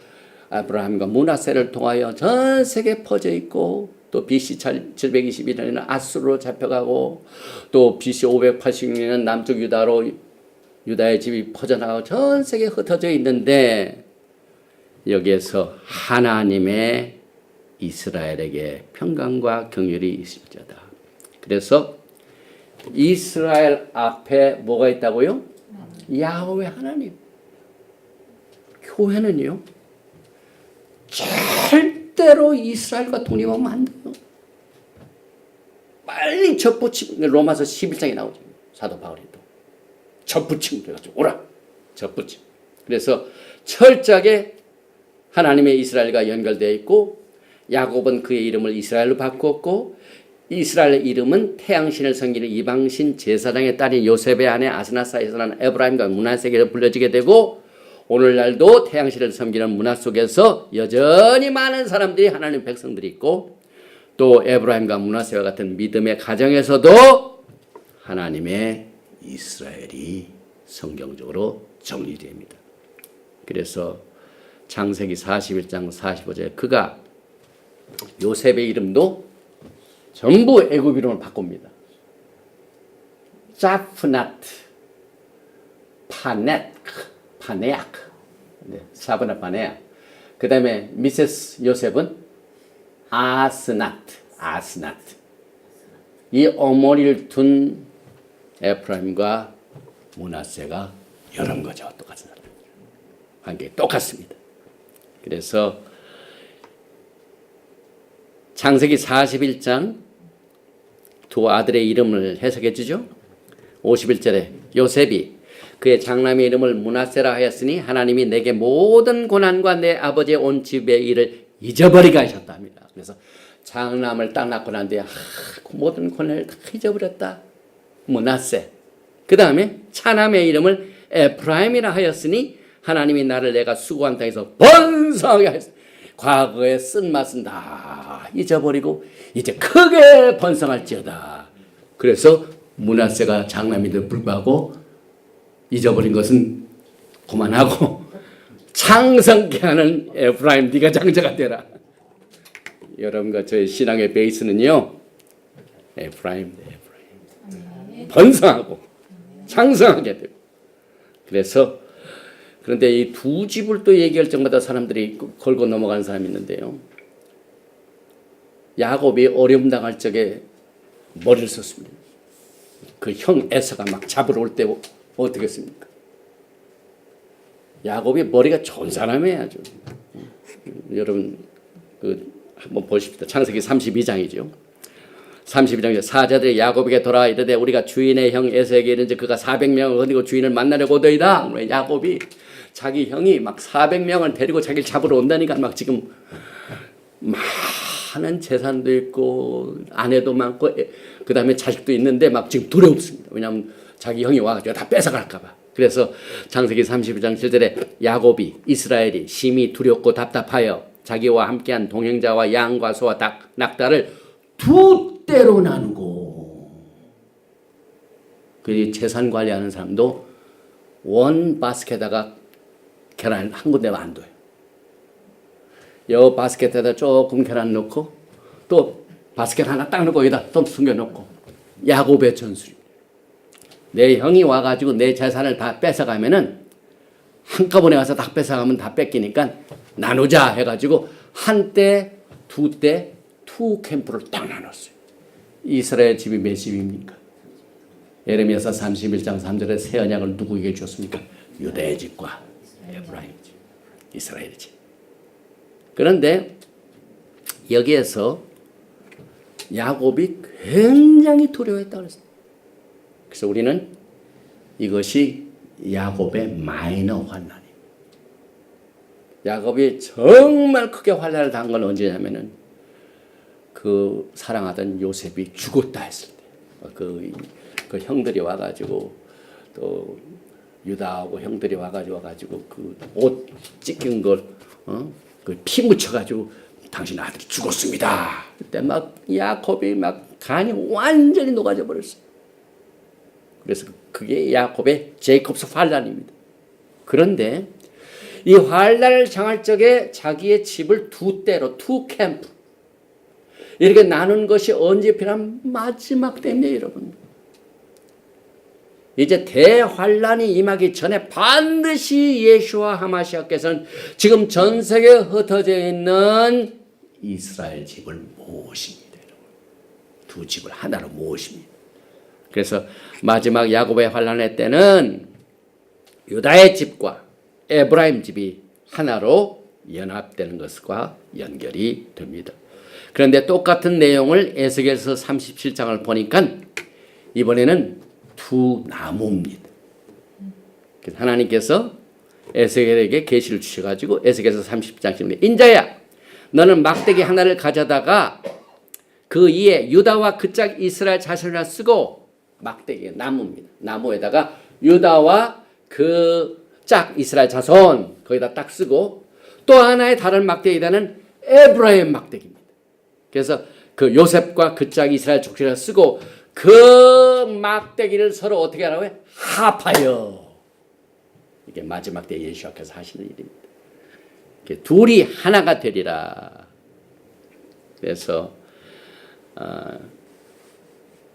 아브라함과 므낫세를 통하여 전 세계에 퍼져 있고 또 BC 721년에는 아수르로 잡혀가고 또 BC 586년에는 남쪽 유다로 유다의 집이 퍼져나가고 전 세계에 흩어져 있는데 여기에서 하나님의 이스라엘에게 평강과 긍휼이 있을지어다. 그래서 이스라엘 앞에 뭐가 있다고요? 야훼 하나님. 교회는요 절대로 이스라엘과 독립하면 안 돼요. 빨리 접붙임. 로마서 11장에 나오죠. 사도 바울이 또 접붙임 그래가지고 오라 접붙임. 그래서 철저하게 하나님의 이스라엘과 연결되어 있고 야곱은 그의 이름을 이스라엘로 바꾸었고 이스라엘의 이름은 태양신을 섬기는 이방신 제사장의 딸인 요셉의 아내 아스나사에서 난 에브라임과 므낫세에게 불려지게 되고 오늘날도 태양신을 섬기는 문화 속에서 여전히 많은 사람들이 하나님 백성들이 있고 또 에브라임과 므낫세와 같은 믿음의 가정에서도 하나님의 이스라엘이 성경적으로 정리됩니다. 그래서 창세기 41장 45절에 그가 요셉의 이름도 전부 애굽 이름을 바꿉니다. 자프나트, 파네악, 사브나 파네악. 그 다음에 미세스 요셉은 아스나트. 이 어머니를 둔 에프라임과 므낫세가 여러 거죠. 똑같은 사람. 관계 똑같습니다. 그래서 창세기 41장 두 아들의 이름을 해석해 주죠. 51절에 요셉이 그의 장남의 이름을 므낫세라 하였으니 하나님이 내게 모든 고난과 내 아버지의 온 집의 일을 잊어버리게 하셨답니다. 그래서 장남을 딱 낳고 난 뒤에 그 모든 고난을 다 잊어버렸다. 므낫세. 그 다음에 차남의 이름을 에프라임이라 하였으니 하나님이 나를 내가 수고한 땅에서 번성하게 하였습니다. 과거의 쓴맛은 다 잊어버리고 이제 크게 번성할지어다. 그래서 므낫세가 장남인데 불구하고 잊어버린 것은 그만하고 창성케 하는 에프라임 네가 장자가 되라. 여러분과 저의 신앙의 베이스는요, 에프라임. 번성하고 창성하게 되고. 그래서 그런데 이 두 집을 또 얘기할 적마다 사람들이 걸고 넘어가는 사람이 있는데요. 야곱이 어려움 당할 적에 머리를 썼습니다. 그 형 에서가 막 잡으러 올 때 어떻게 했습니까? 야곱이 머리가 좋은 사람이에요, 아주. 여러분 한번 보십시다. 창세기 32장이죠. 32장에 사자들이 야곱에게 돌아와 이르되 우리가 주인의 형 에서에게 이른지 그가 400명을 거느리고 주인을 만나려고 오더이다. 야곱이 자기 형이 막 400명을 데리고 자기를 잡으러 온다니까 막 지금 많은 재산도 있고 아내도 많고 그 다음에 자식도 있는데 막 지금 두렵습니다. 왜냐하면 자기 형이 와가지고 다 뺏어갈까 봐. 그래서 창세기 32장 7절에 야곱이 이스라엘이 심히 두렵고 답답하여 자기와 함께한 동행자와 양과 소와 닭, 낙타를 두 떼로 나누고, 그 재산 관리하는 사람도 원 바스켓에다가 계란 한 군데만 안 둬요. 여 바스켓에다 조금 계란 넣고 또 바스켓 하나 딱 넣고 여기다 또 숨겨놓고. 야곱의 전술입니다. 내 형이 와가지고 내 재산을 다 뺏어가면은 한꺼번에 와서 다 뺏어가면 다 뺏기니까 나누자 해가지고 한 떼, 두 떼, 투 캠프를 딱 나눴어요. 이스라엘 집이 몇 집입니까? 예레미야서 31장 3절에 새 언약을 누구에게 줬습니까? 유다의 집과 에브라임 집, 이스라엘의 집. 그런데 여기에서 야곱이 굉장히 두려워했다고 그랬어요. 그래서 우리는 이것이 야곱의 마이너 환난이에요. 야곱이 정말 크게 환난을 당한 건 언제냐면은 그 사랑하던 요셉이 죽었다 했을 때, 그 형들이 와가지고 또 유다하고 형들이 와가지고 그 옷 찢긴 걸, 그 피 묻혀가지고 당신 아들이 죽었습니다. 그때 막 야곱이 막 간이 완전히 녹아져 버렸어요. 그래서 그게 야곱의 제이콥스 환란입니다. 그런데 이 환란을 당할 적에 자기의 집을 두 떼로, 투 캠프 이렇게 나눈 것이 언제 필요한 마지막 때입니다, 여러분. 이제 대환란이 임하기 전에 반드시 예수와 하마시아께서는 지금 전 세계에 흩어져 있는 이스라엘 집을 모으십니다, 여러분. 두 집을 하나로 모으십니다. 그래서 마지막 야곱의 환란의 때는 유다의 집과 에브라임 집이 하나로 연합되는 것과 연결이 됩니다. 그런데 똑같은 내용을 에스겔서 37장을 보니까 이번에는 두 나무입니다. 그래서 하나님께서 에스겔에게 계시를 주셔가지고 에스겔서 30장 인자야 너는 막대기 하나를 가져다가 그 위에 유다와 그 짝 이스라엘 자손을 쓰고 막대기 나무입니다. 나무에다가 유다와 그 짝 이스라엘 자손 거기다 딱 쓰고 또 하나의 다른 막대기다는 에브라임 막대기입니다. 그래서 그 요셉과 그 짝 이스라엘 족속을 쓰고 그 막대기를 서로 어떻게 하라고요? 합하여. 이게 마지막 때 예수께서 하시는 일입니다. 둘이 하나가 되리라. 그래서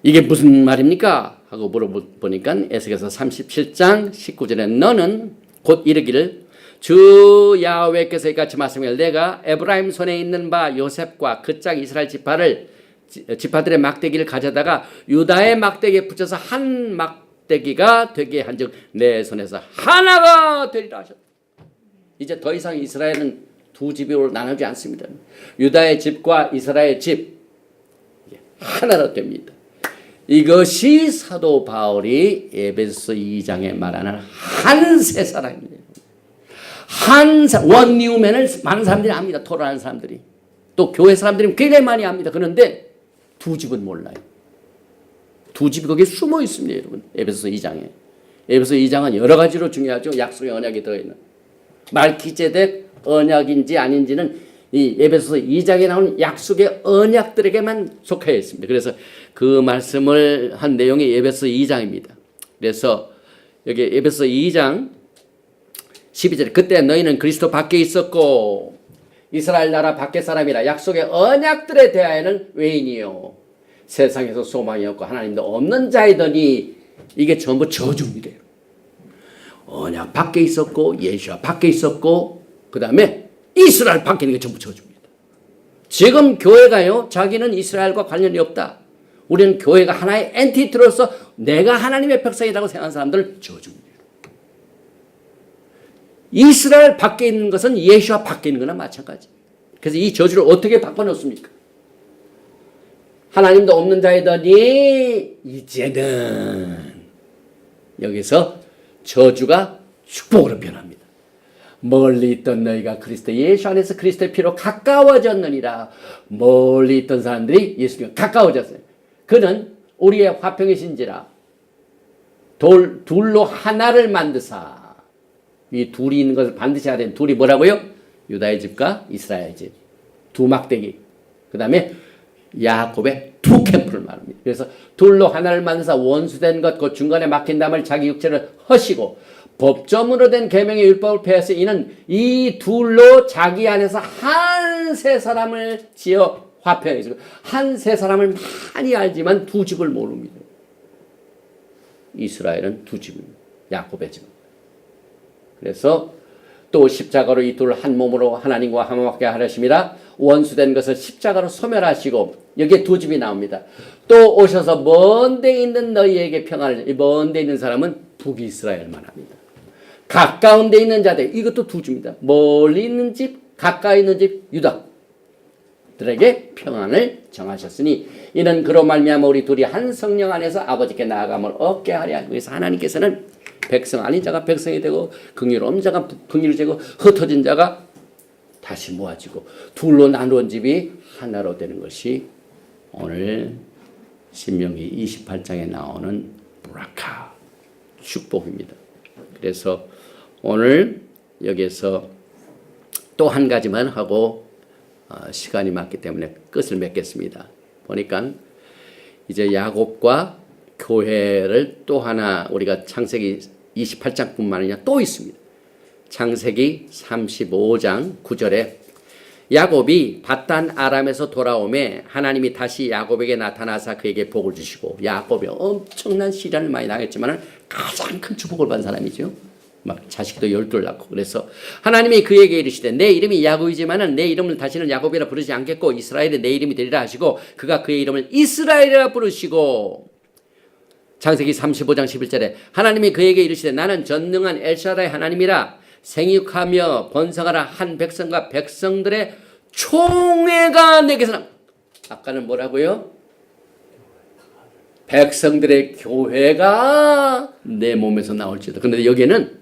이게 무슨 말입니까? 하고 물어보니까 에스겔서 37장 19절에 너는 곧 이르기를 주 야훼께서 이같이 말씀하시길 내가 에브라임 손에 있는 바 요셉과 그 짝 이스라엘 지파들의 막대기를 가져다가 유다의 막대기에 붙여서 한 막대기가 되게 한즉 내 손에서 하나가 되리라 하셨다. 이제 더 이상 이스라엘은 두 집으로 나누지 않습니다. 유다의 집과 이스라엘 집 하나로 됩니다. 이것이 사도 바울이 에베소 2장에 말하는 한 세 사람입니다. 원 뉴맨을 많은 사람들이 압니다. 토론하는 사람들이. 또 교회 사람들이 굉장히 많이 압니다. 그런데 두 집은 몰라요. 두 집이 거기에 숨어 있습니다, 여러분. 에베소 2장에. 에베소 2장은 여러 가지로 중요하죠. 약속의 언약이 들어있는. 말기제덱 언약인지 아닌지는 이 에베소 2장에 나오는 약속의 언약들에게만 속해 있습니다. 그래서 그 말씀을 한 내용이 에베소 2장입니다. 그래서 여기 에베소 2장 12절에 그때 너희는 그리스도 밖에 있었고 이스라엘 나라 밖의 사람이라 약속의 언약들에 대하여는 외인이요 세상에서 소망이 없고 하나님도 없는 자이더니 이게 전부 저주입니다. 언약 밖에 있었고 예수와 밖에 있었고 그 다음에 이스라엘 밖에 있는 게 전부 저주입니다. 지금 교회가요 자기는 이스라엘과 관련이 없다. 우리는 교회가 하나의 엔티티로서 내가 하나님의 백성이라고 생각하는 사람들 저주입니다. 이스라엘 밖에 있는 것은 예수와 밖에 있는 거나 마찬가지. 그래서 이 저주를 어떻게 바꿔놓습니까? 하나님도 없는 자이더니 이제는 여기서 저주가 축복으로 변합니다. 멀리 있던 너희가 그리스도 예수 안에서 그리스도의 피로 가까워졌느니라. 멀리 있던 사람들이 예수님과 가까워졌어요. 그는 우리의 화평이신지라 둘로 하나를 만드사. 이 둘이 있는 것을 반드시 해야 되는 둘이 뭐라고요? 유다의 집과 이스라엘의 집. 두 막대기. 그 다음에 야곱의 두 캠프를 말합니다. 그래서 둘로 하나를 만드사 원수된 것, 그 중간에 막힌 담을 자기 육체를 허시고 법점으로 된 계명의 율법을 폐해서 이는 이 둘로 자기 안에서 한 세 사람을 지어 화평해주고 한 세 사람을 많이 알지만 두 집을 모릅니다. 이스라엘은 두 집입니다. 야곱의 집. 그래서 또 십자가로 이 둘을 한 몸으로 하나님과 화목하게 하려심이라 원수된 것을 십자가로 소멸하시고 여기에 두 집이 나옵니다. 또 오셔서 먼 데 있는 너희에게 평안을 먼 데 있는 사람은 북이스라엘만 합니다. 가까운 데 있는 자들 이것도 두 집입니다. 멀리 있는 집 가까이 있는 집 유다들에게 평안을 정하셨으니 이는 그로 말미암아 우리 둘이 한 성령 안에서 아버지께 나아감을 얻게 하려. 그래서 하나님께서는 백성 아닌 자가 백성이 되고 긍휼없는 자가 긍휼이 되고 흩어진 자가 다시 모아지고 둘로 나누은 집이 하나로 되는 것이 오늘 신명기 28장에 나오는 브라카 축복입니다. 그래서 오늘 여기에서 또 한 가지만 하고 시간이 많기 때문에 끝을 맺겠습니다. 보니까 이제 야곱과 교회를 또 하나 우리가 창세기 28장뿐만 아니라 또 있습니다. 창세기 35장 9절에 야곱이 밧단 아람에서 돌아오매 하나님이 다시 야곱에게 나타나사 그에게 복을 주시고 야곱이 엄청난 시련을 많이 당했지만 가장 큰 축복을 받은 사람이죠. 막 자식도 12을 낳고 그래서 하나님이 그에게 이르시되 내 이름이 야곱이지만은 내 이름을 다시는 야곱이라 부르지 않겠고 이스라엘이 내 이름이 되리라 하시고 그가 그의 이름을 이스라엘이라 부르시고 창세기 35장 11절에 하나님이 그에게 이르시되 나는 전능한 엘샤다의 하나님이라 생육하며 번성하라 한 백성과 백성들의 총회가 내게서 나. 아까는 뭐라고요? 백성들의 교회가 내 몸에서 나올지어다. 그런데 여기에는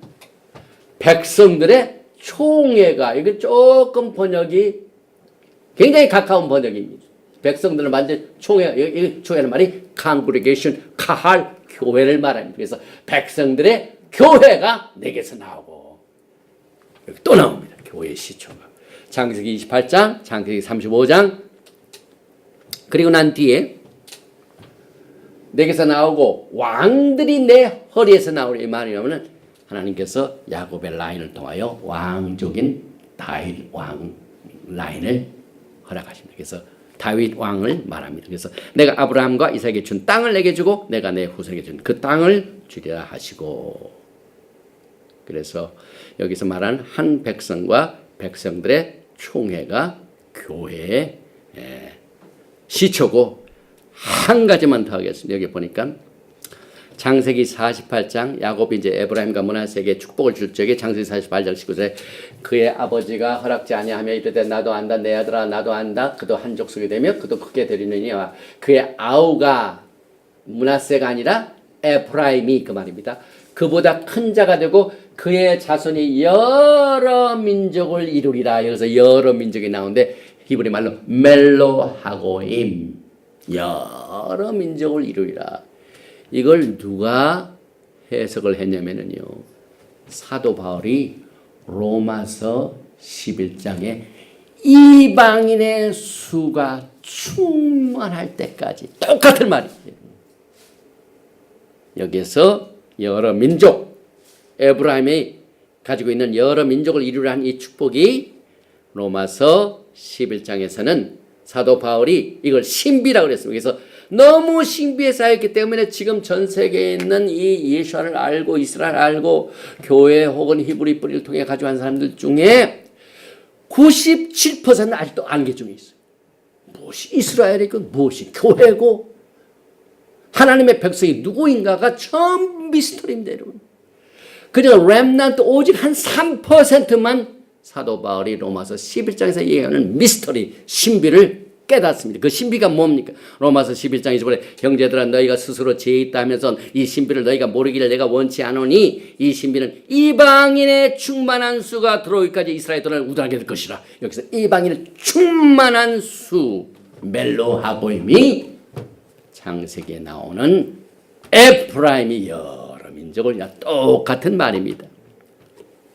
백성들의 총회가 이게 조금 번역이 굉장히 가까운 번역입니다. 백성들은 완전 총회, 총회는 말이 congregation, 카할, 교회를 말합니다. 그래서 백성들의 교회가 내게서 나오고 여기 또 나옵니다. 교회의 시초가. 창세기 28장, 창세기 35장 그리고 난 뒤에 내게서 나오고 왕들이 내 허리에서 나오리 이 말이냐면은 하나님께서 야곱의 라인을 통하여 왕족인 다윗 왕 라인을 허락하십니다. 그래서 다윗 왕을 말합니다. 그래서 내가 아브라함과 이삭에게 준 땅을 내게 주고 내가 내 후손에게 준 그 땅을 주리라 하시고 그래서 여기서 말하는 한 백성과 백성들의 총회가 교회의 시초고 한 가지만 더 하겠습니다. 여기 보니까 창세기 48장 야곱이 이제 에브라임과 므낫세에게 축복을 줄 적에 창세기 48장 19절에 그의 아버지가 허락지 아니하며 이르되 나도 안다 내 아들아 나도 안다 그도 한 족속이 되며 그도 크게 되리느니와 그의 아우가 므낫세가 아니라 에프라임이 그 말입니다. 그보다 큰 자가 되고 그의 자손이 여러 민족을 이루리라. 여기서 여러 민족이 나오는데 히브리 말로 멜로하고임 여러 민족을 이루리라. 이걸 누가 해석을 했냐면요. 사도 바울이 로마서 11장에 이방인의 수가 충만할 때까지 똑같은 말이에요. 여기에서 여러 민족 에브라임의 가지고 있는 여러 민족을 이루려 한 이 축복이 로마서 11장에서는 사도 바울이 이걸 신비라고 그랬습니다. 그래서 너무 신비에 쌓였기 때문에 지금 전 세계에 있는 이 예수를 알고 이스라엘 알고 교회 혹은 히브리 뿌리를 통해 가져간 사람들 중에 97%는 아직도 안개 중에 있어요. 무엇이 이스라엘이고 무엇이 교회고 하나님의 백성이 누구인가가 처음 미스터리인데 여러분. 그저 렘넌트 오직 한 3%만 사도 바울이 로마서 11장에서 얘기하는 미스터리 신비를 깨닫습니다. 그 신비가 뭡니까? 로마서 11장 20절에 형제들아 너희가 스스로 죄 있다 하면서 이 신비를 너희가 모르기를 내가 원치 않으니 이 신비는 이방인의 충만한 수가 들어오기까지 이스라엘들을 우둔하게 될 것이라. 여기서 이방인의 충만한 수 멜로하고임이 창세기에 나오는 에프라임이 여러 민족을 그냥 똑같은 말입니다.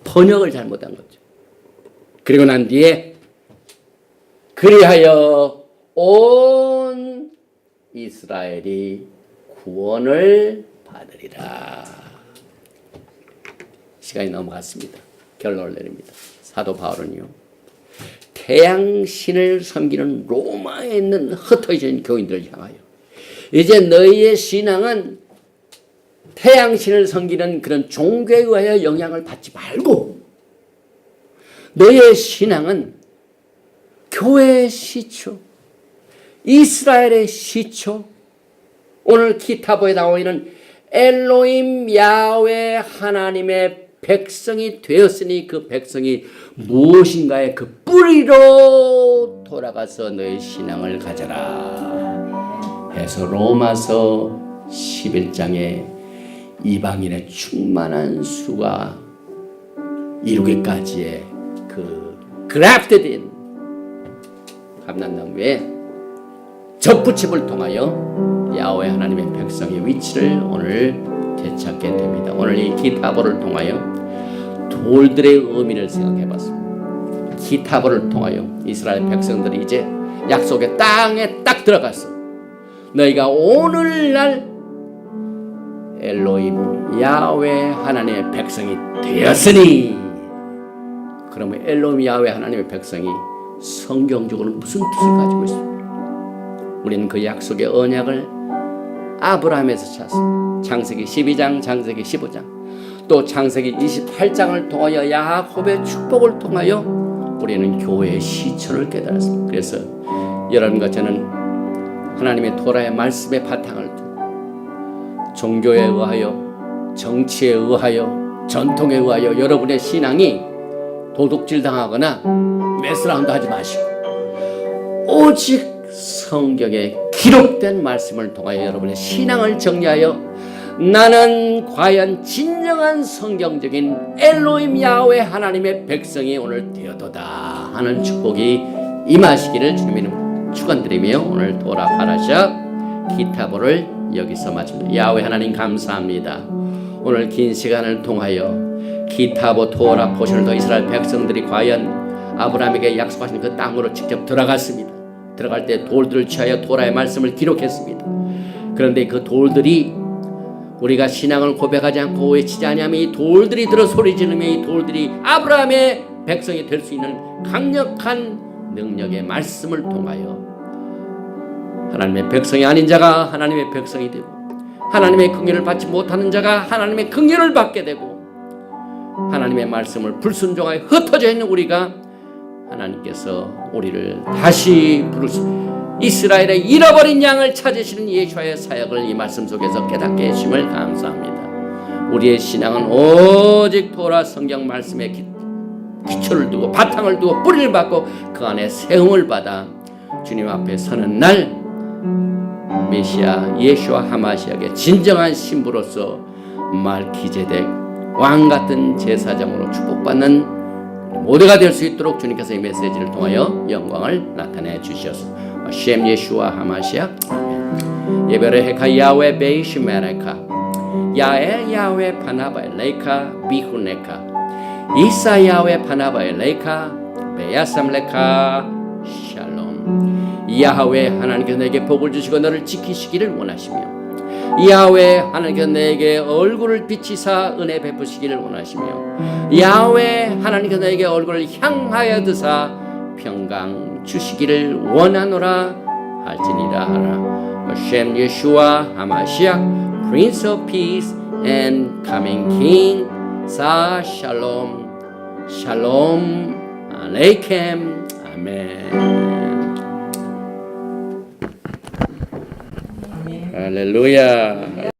번역을 잘못한 거죠. 그리고 난 뒤에 그리하여 온 이스라엘이 구원을 받으리라. 시간이 넘어갔습니다. 결론을 내립니다. 사도 바울은요, 태양신을 섬기는 로마에 있는 흩어진 교인들을 향하여 이제 너희의 신앙은 태양신을 섬기는 그런 종교에 의하여 영향을 받지 말고 너희의 신앙은 교회의 시초, 이스라엘의 시초, 오늘 기타보에 나와 있는 엘로임 야훼 하나님의 백성이 되었으니 그 백성이 무엇인가의 그 뿌리로 돌아가서 너의 신앙을 가져라 해서 로마서 11장에 이방인의 충만한 수가 이루기까지의 그 grafted in 감람나무에 접붙임을 통하여 야훼 하나님의 백성의 위치를 오늘 되찾게 됩니다. 오늘 이 기타보를 통하여 돌들의 의미를 생각해 봤습니다. 기타보를 통하여 이스라엘 백성들이 이제 약속의 땅에 딱 들어갔어. 너희가 오늘날 엘로임 야훼 하나님의 백성이 되었으니, 그러면 엘로임 야훼 하나님의 백성이 성경적으로 무슨 뜻을 가지고 있습니까? 우리는 그 약속의 언약을 아브라함에서 찾습니다. 창세기 12장, 창세기 15장, 또 창세기 28장을 통하여 야곱의 축복을 통하여 우리는 교회의 시초를 깨달았습니다. 그래서 여러분과 저는 하나님의 토라의 말씀의 바탕을 두고 종교에 의하여, 정치에 의하여, 전통에 의하여 여러분의 신앙이 도둑질 당하거나 메스라운드 하지 마시고 오직 성경에 기록된 말씀을 통하여 여러분의 신앙을 정리하여 나는 과연 진정한 성경적인 엘로임 야훼 하나님의 백성이 오늘 되어도다 하는 축복이 임하시기를 주님의 이름으로 축원드리며 오늘 토라 파라샤 기타보를 여기서 마칩니다. 야훼 하나님 감사합니다. 오늘 긴 시간을 통하여 기타보 토라 포션을 더 이스라엘 백성들이 과연 아브라함에게 약속하신 그 땅으로 직접 들어갔습니다. 들어갈 때 돌들을 취하여 토라의 말씀을 기록했습니다. 그런데 그 돌들이 우리가 신앙을 고백하지 않고 외치지 아니하면 이 돌들이 들어 소리 지르며 이 돌들이 아브라함의 백성이 될 수 있는 강력한 능력의 말씀을 통하여 하나님의 백성이 아닌 자가 하나님의 백성이 되고 하나님의 긍휼을 받지 못하는 자가 하나님의 긍휼을 받게 되고 하나님의 말씀을 불순종하여 흩어져 있는 우리가 하나님께서 우리를 다시 부르시고 이스라엘의 잃어버린 양을 찾으시는 예수와의 사역을 이 말씀 속에서 깨닫게 해주심을 감사합니다. 우리의 신앙은 오직 토라 성경 말씀에 기초를 두고 바탕을 두고 뿌리를 받고 그 안에 세움을 받아 주님 앞에 서는 날 메시아 예수와 하마시아의 진정한 신부로서 말기제덱 왕같은 제사장으로 축복받는 모두가 될 수 있도록 주님께서 이 메시지를 통하여 영광을 나타내 주시옵소서. 셴 예수와 하마시아 예베레 헤카 야훼 베이시메레카 야에 야훼 파나바에 레이카 비후네카 이사 야훼 파나바에 레이카 베야삼레카 샬롬. 야훼 하나님께서 내게 복을 주시고 너를 지키시기를 원하시며 야훼 하나님께서 내게 얼굴을 비치사 은혜 베푸시기를 원하시며 야훼 하나님께서 내게 얼굴을 향하여 드사 평강 주시기를 원하노라 할지니라. Hashem Yeshua HaMashiach, Prince of Peace and Coming King, Sa Shalom, Shalom Aleichem, Amen. 할렐루야.